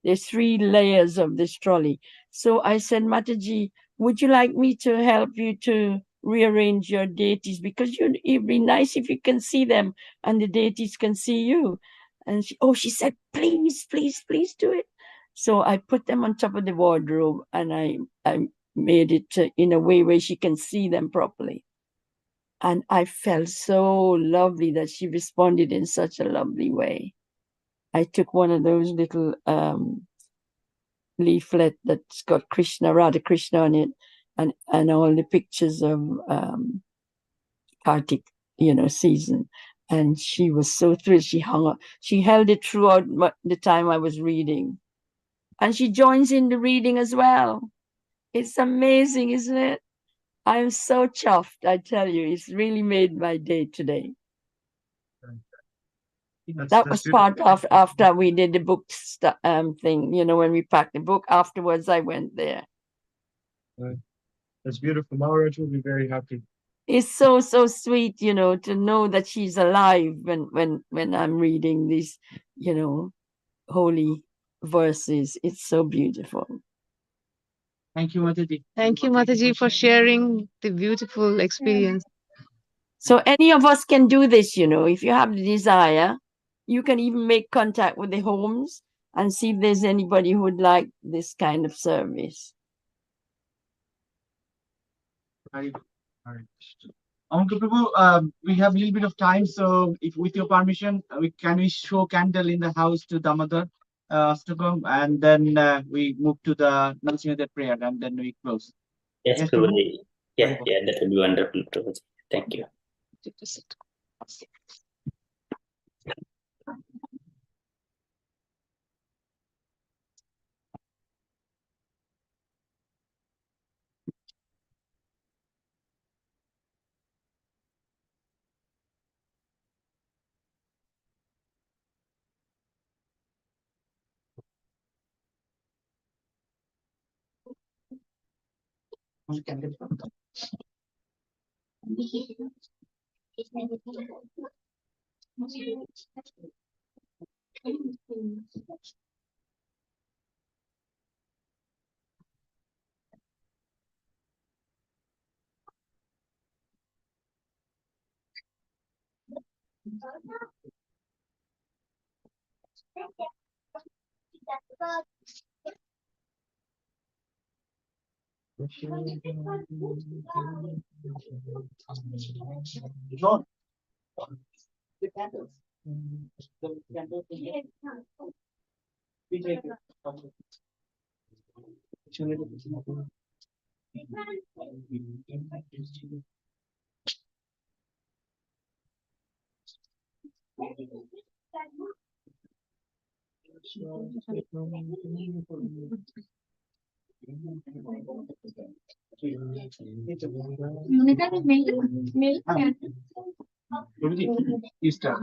There's 3 layers of this trolley. So I said, Mataji, would you like me to help you to rearrange your deities? Because it'd be nice if you can see them and the deities can see you. And she said, please, please, please do it. So I put them on top of the wardrobe, and I made it in a way where she can see them properly. And I felt so lovely that she responded in such a lovely way. I took one of those little leaflet that's got Radha Krishna on it, and all the pictures of Kartik, season. And she was so thrilled. She held it throughout the time I was reading. And she joins in the reading as well. It's amazing, isn't it? I'm so chuffed, I tell you. It's really made my day today. That was part of after we did the book thing, when we packed the book. Afterwards, I went there. That's beautiful. Maharaj will be very happy. It's so sweet, to know that she's alive when I'm reading these, holy verses. It's so beautiful. Thank you, Mataji. Thank you, Mataji, for sharing the beautiful experience. So any of us can do this, if you have the desire, you can even make contact with the homes and see if there's anybody who would like this kind of service. Uncle Prabhu, we have a little bit of time, so if with your permission, we show candle in the house to Damodar Astakam, and then we move to the Narasimha prayer, and then we close. Yes, Yes, Prabhuji. Prabhu? Yeah, that would be wonderful, Prabhuji. Thank you. John, the candles. The candles. We take it. You start.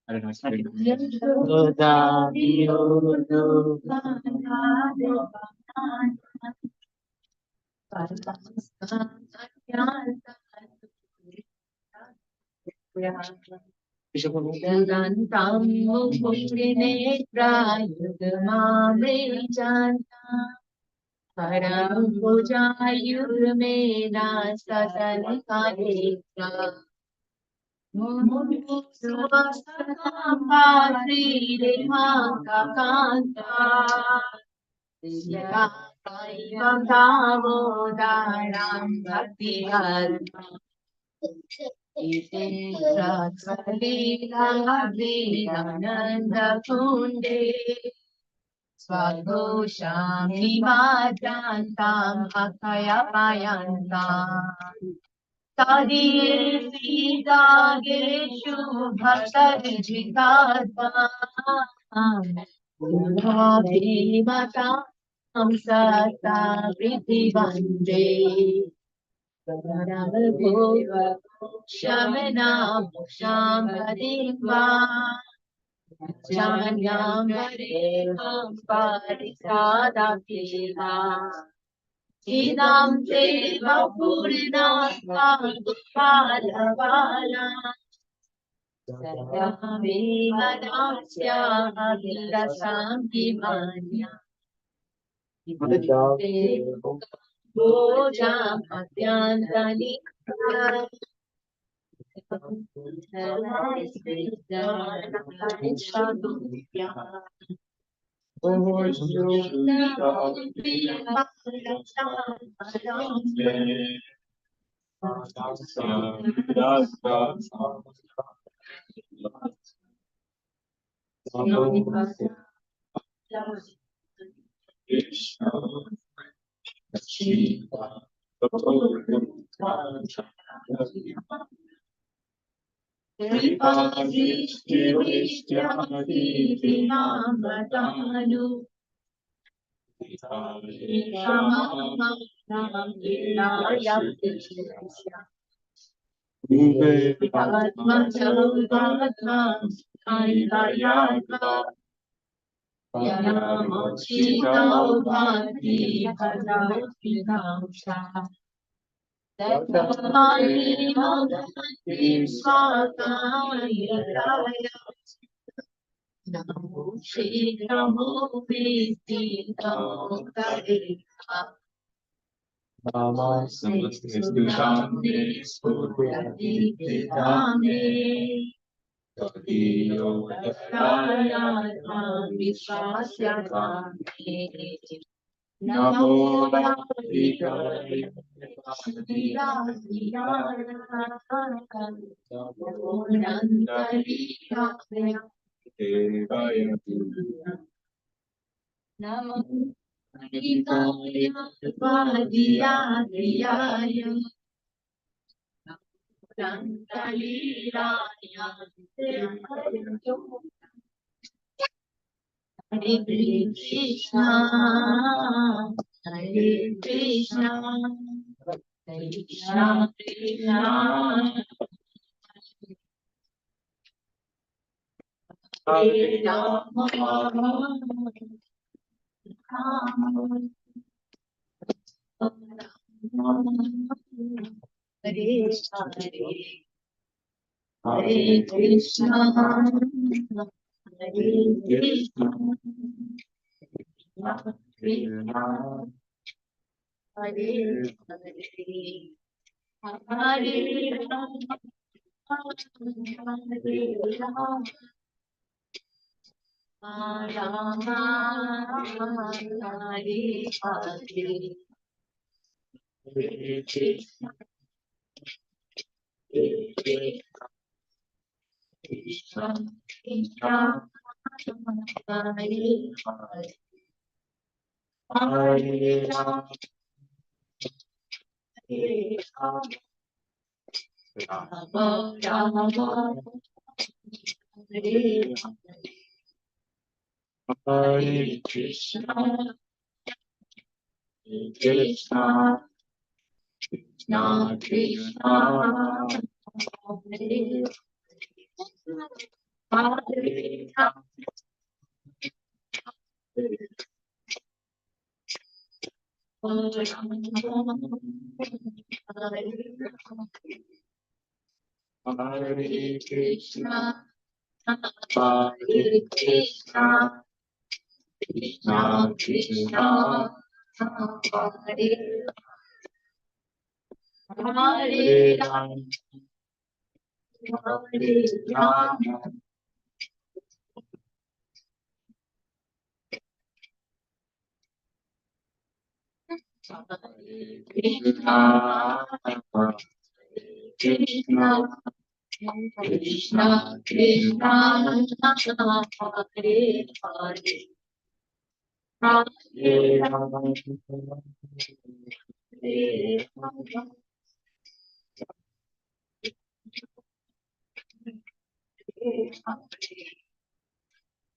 I don't know. It's Swagoshami Majantam Akayapayantam Tadiye Sidageshu Bhattarijikatam Bhimatam Sata Pritivande Paramabhova Shamana Bhuksham Hadimva Janyam Vareham Parisadatiha Idam Deva Purna Palavala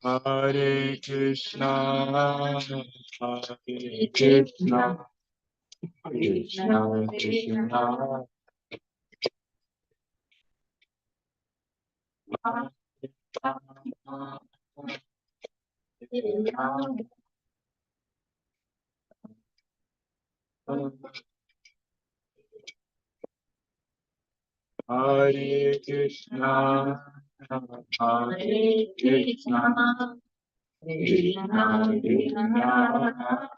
Hare Krishna, Hare Krishna, Krishna Krishna, Hare Krishna, Hare Krishna, Krishna Krishna,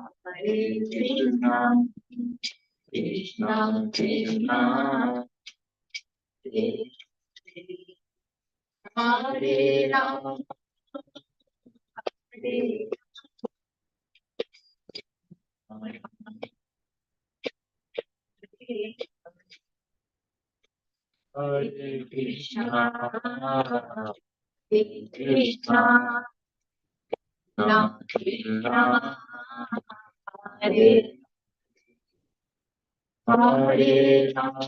Hare Krishna Krishna, Hare Ram, Hare Hare Krishna, Hare Krishna, Ram Krishna, Hare Hare Ram,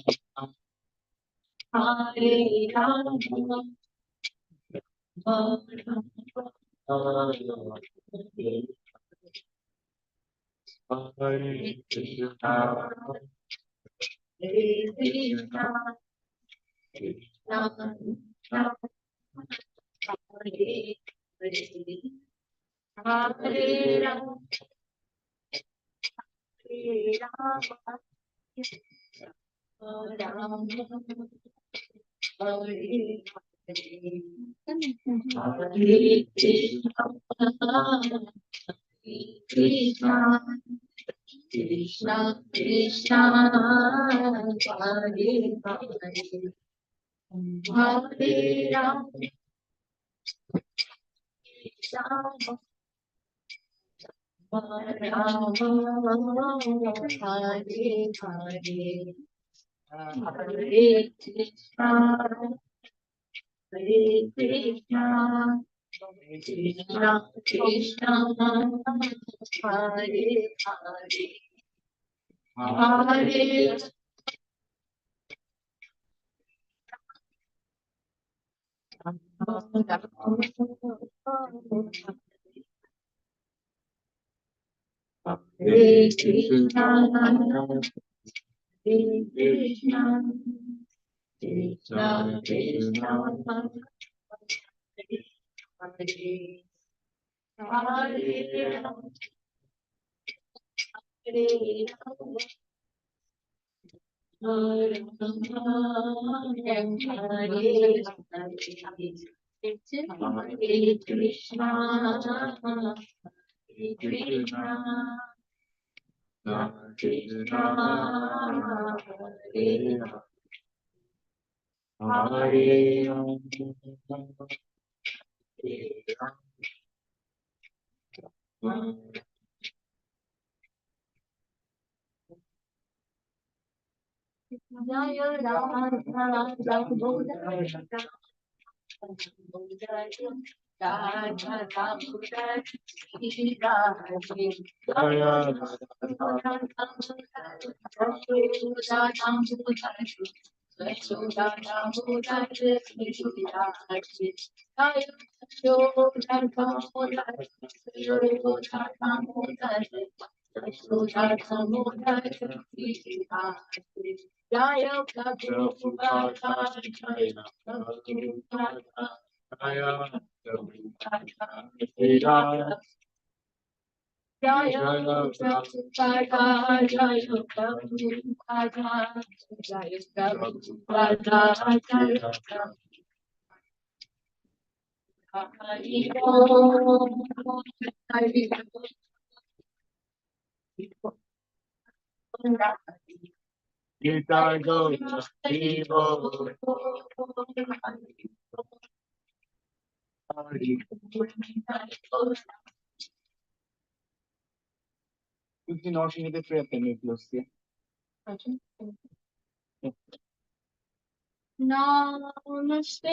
Hare Ram, Hare Krishna, Hare Krishna, Ram Ram, Hare Hare Ram, Hare Ram, Ram Hare Hare Krishna, Krishna Krishna, Hare Hare, Hare Ram, Ram Ram, Hare Hare, Hare Krishna, Hare Krishna, Krishna Krishna, Hare Hare, Hare Hare Krishna, Hare Krishna, Krishna Krishna, Hare Hare, Hare Hare Krishna, Hare Krishna, Krishna Hare Jaya Ram Jaya Prabhupada, Jaya Prabhupada, Jaya Prabhupada, Jaya Prabhupada, Jaya Prabhupada, Jaya Prabhupada, Jaya Prabhupada. Hari Om, Hari Om. Gita Govinda, Hari Om. Tutti nostri ne fratelli plus. Namaste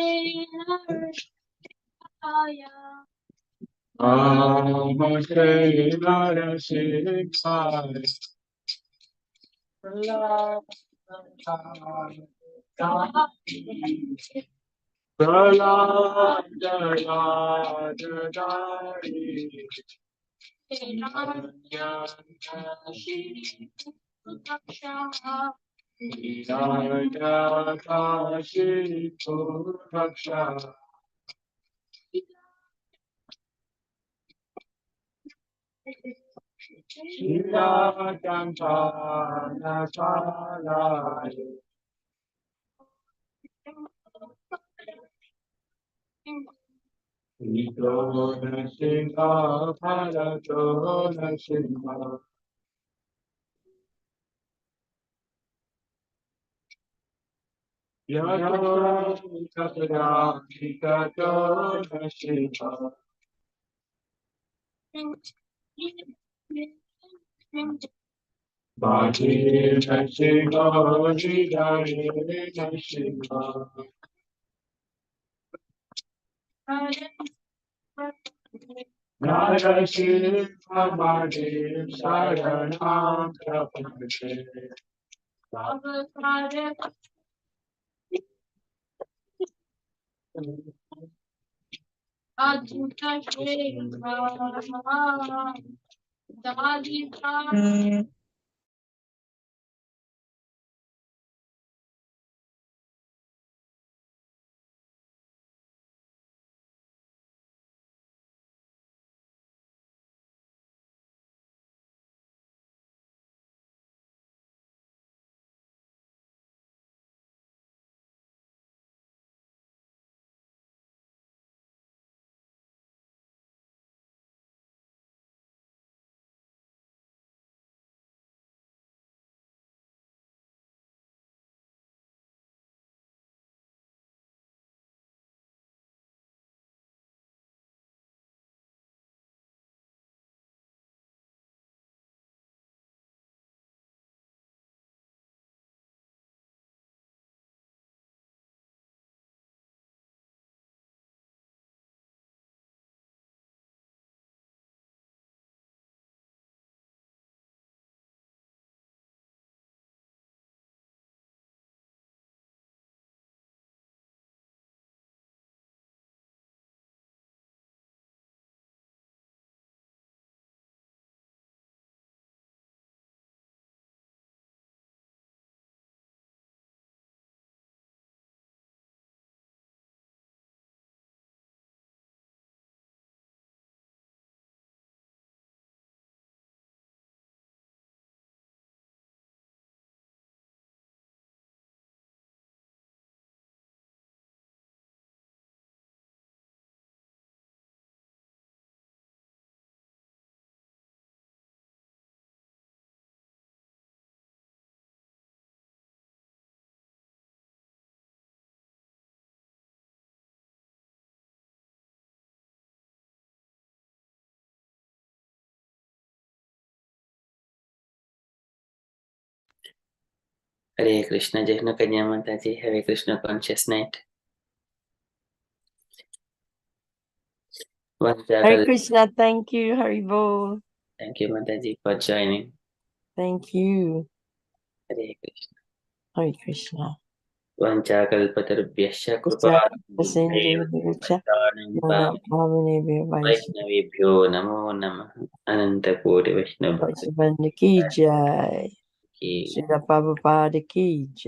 Hare Krishna, Jai Krishna Kanya Mataji. Hare Krishna conscious night. Hare Krishna, thank you, Haribol. Thank you, Mataji, for joining. Thank you. Hare Krishna. Hare Krishna. Vanchakalpatarubhyascha Vaishnavibhyo namo namah. Anantakoti Vaishnava Ki Jai. Srila Prabhupada Ki Jai.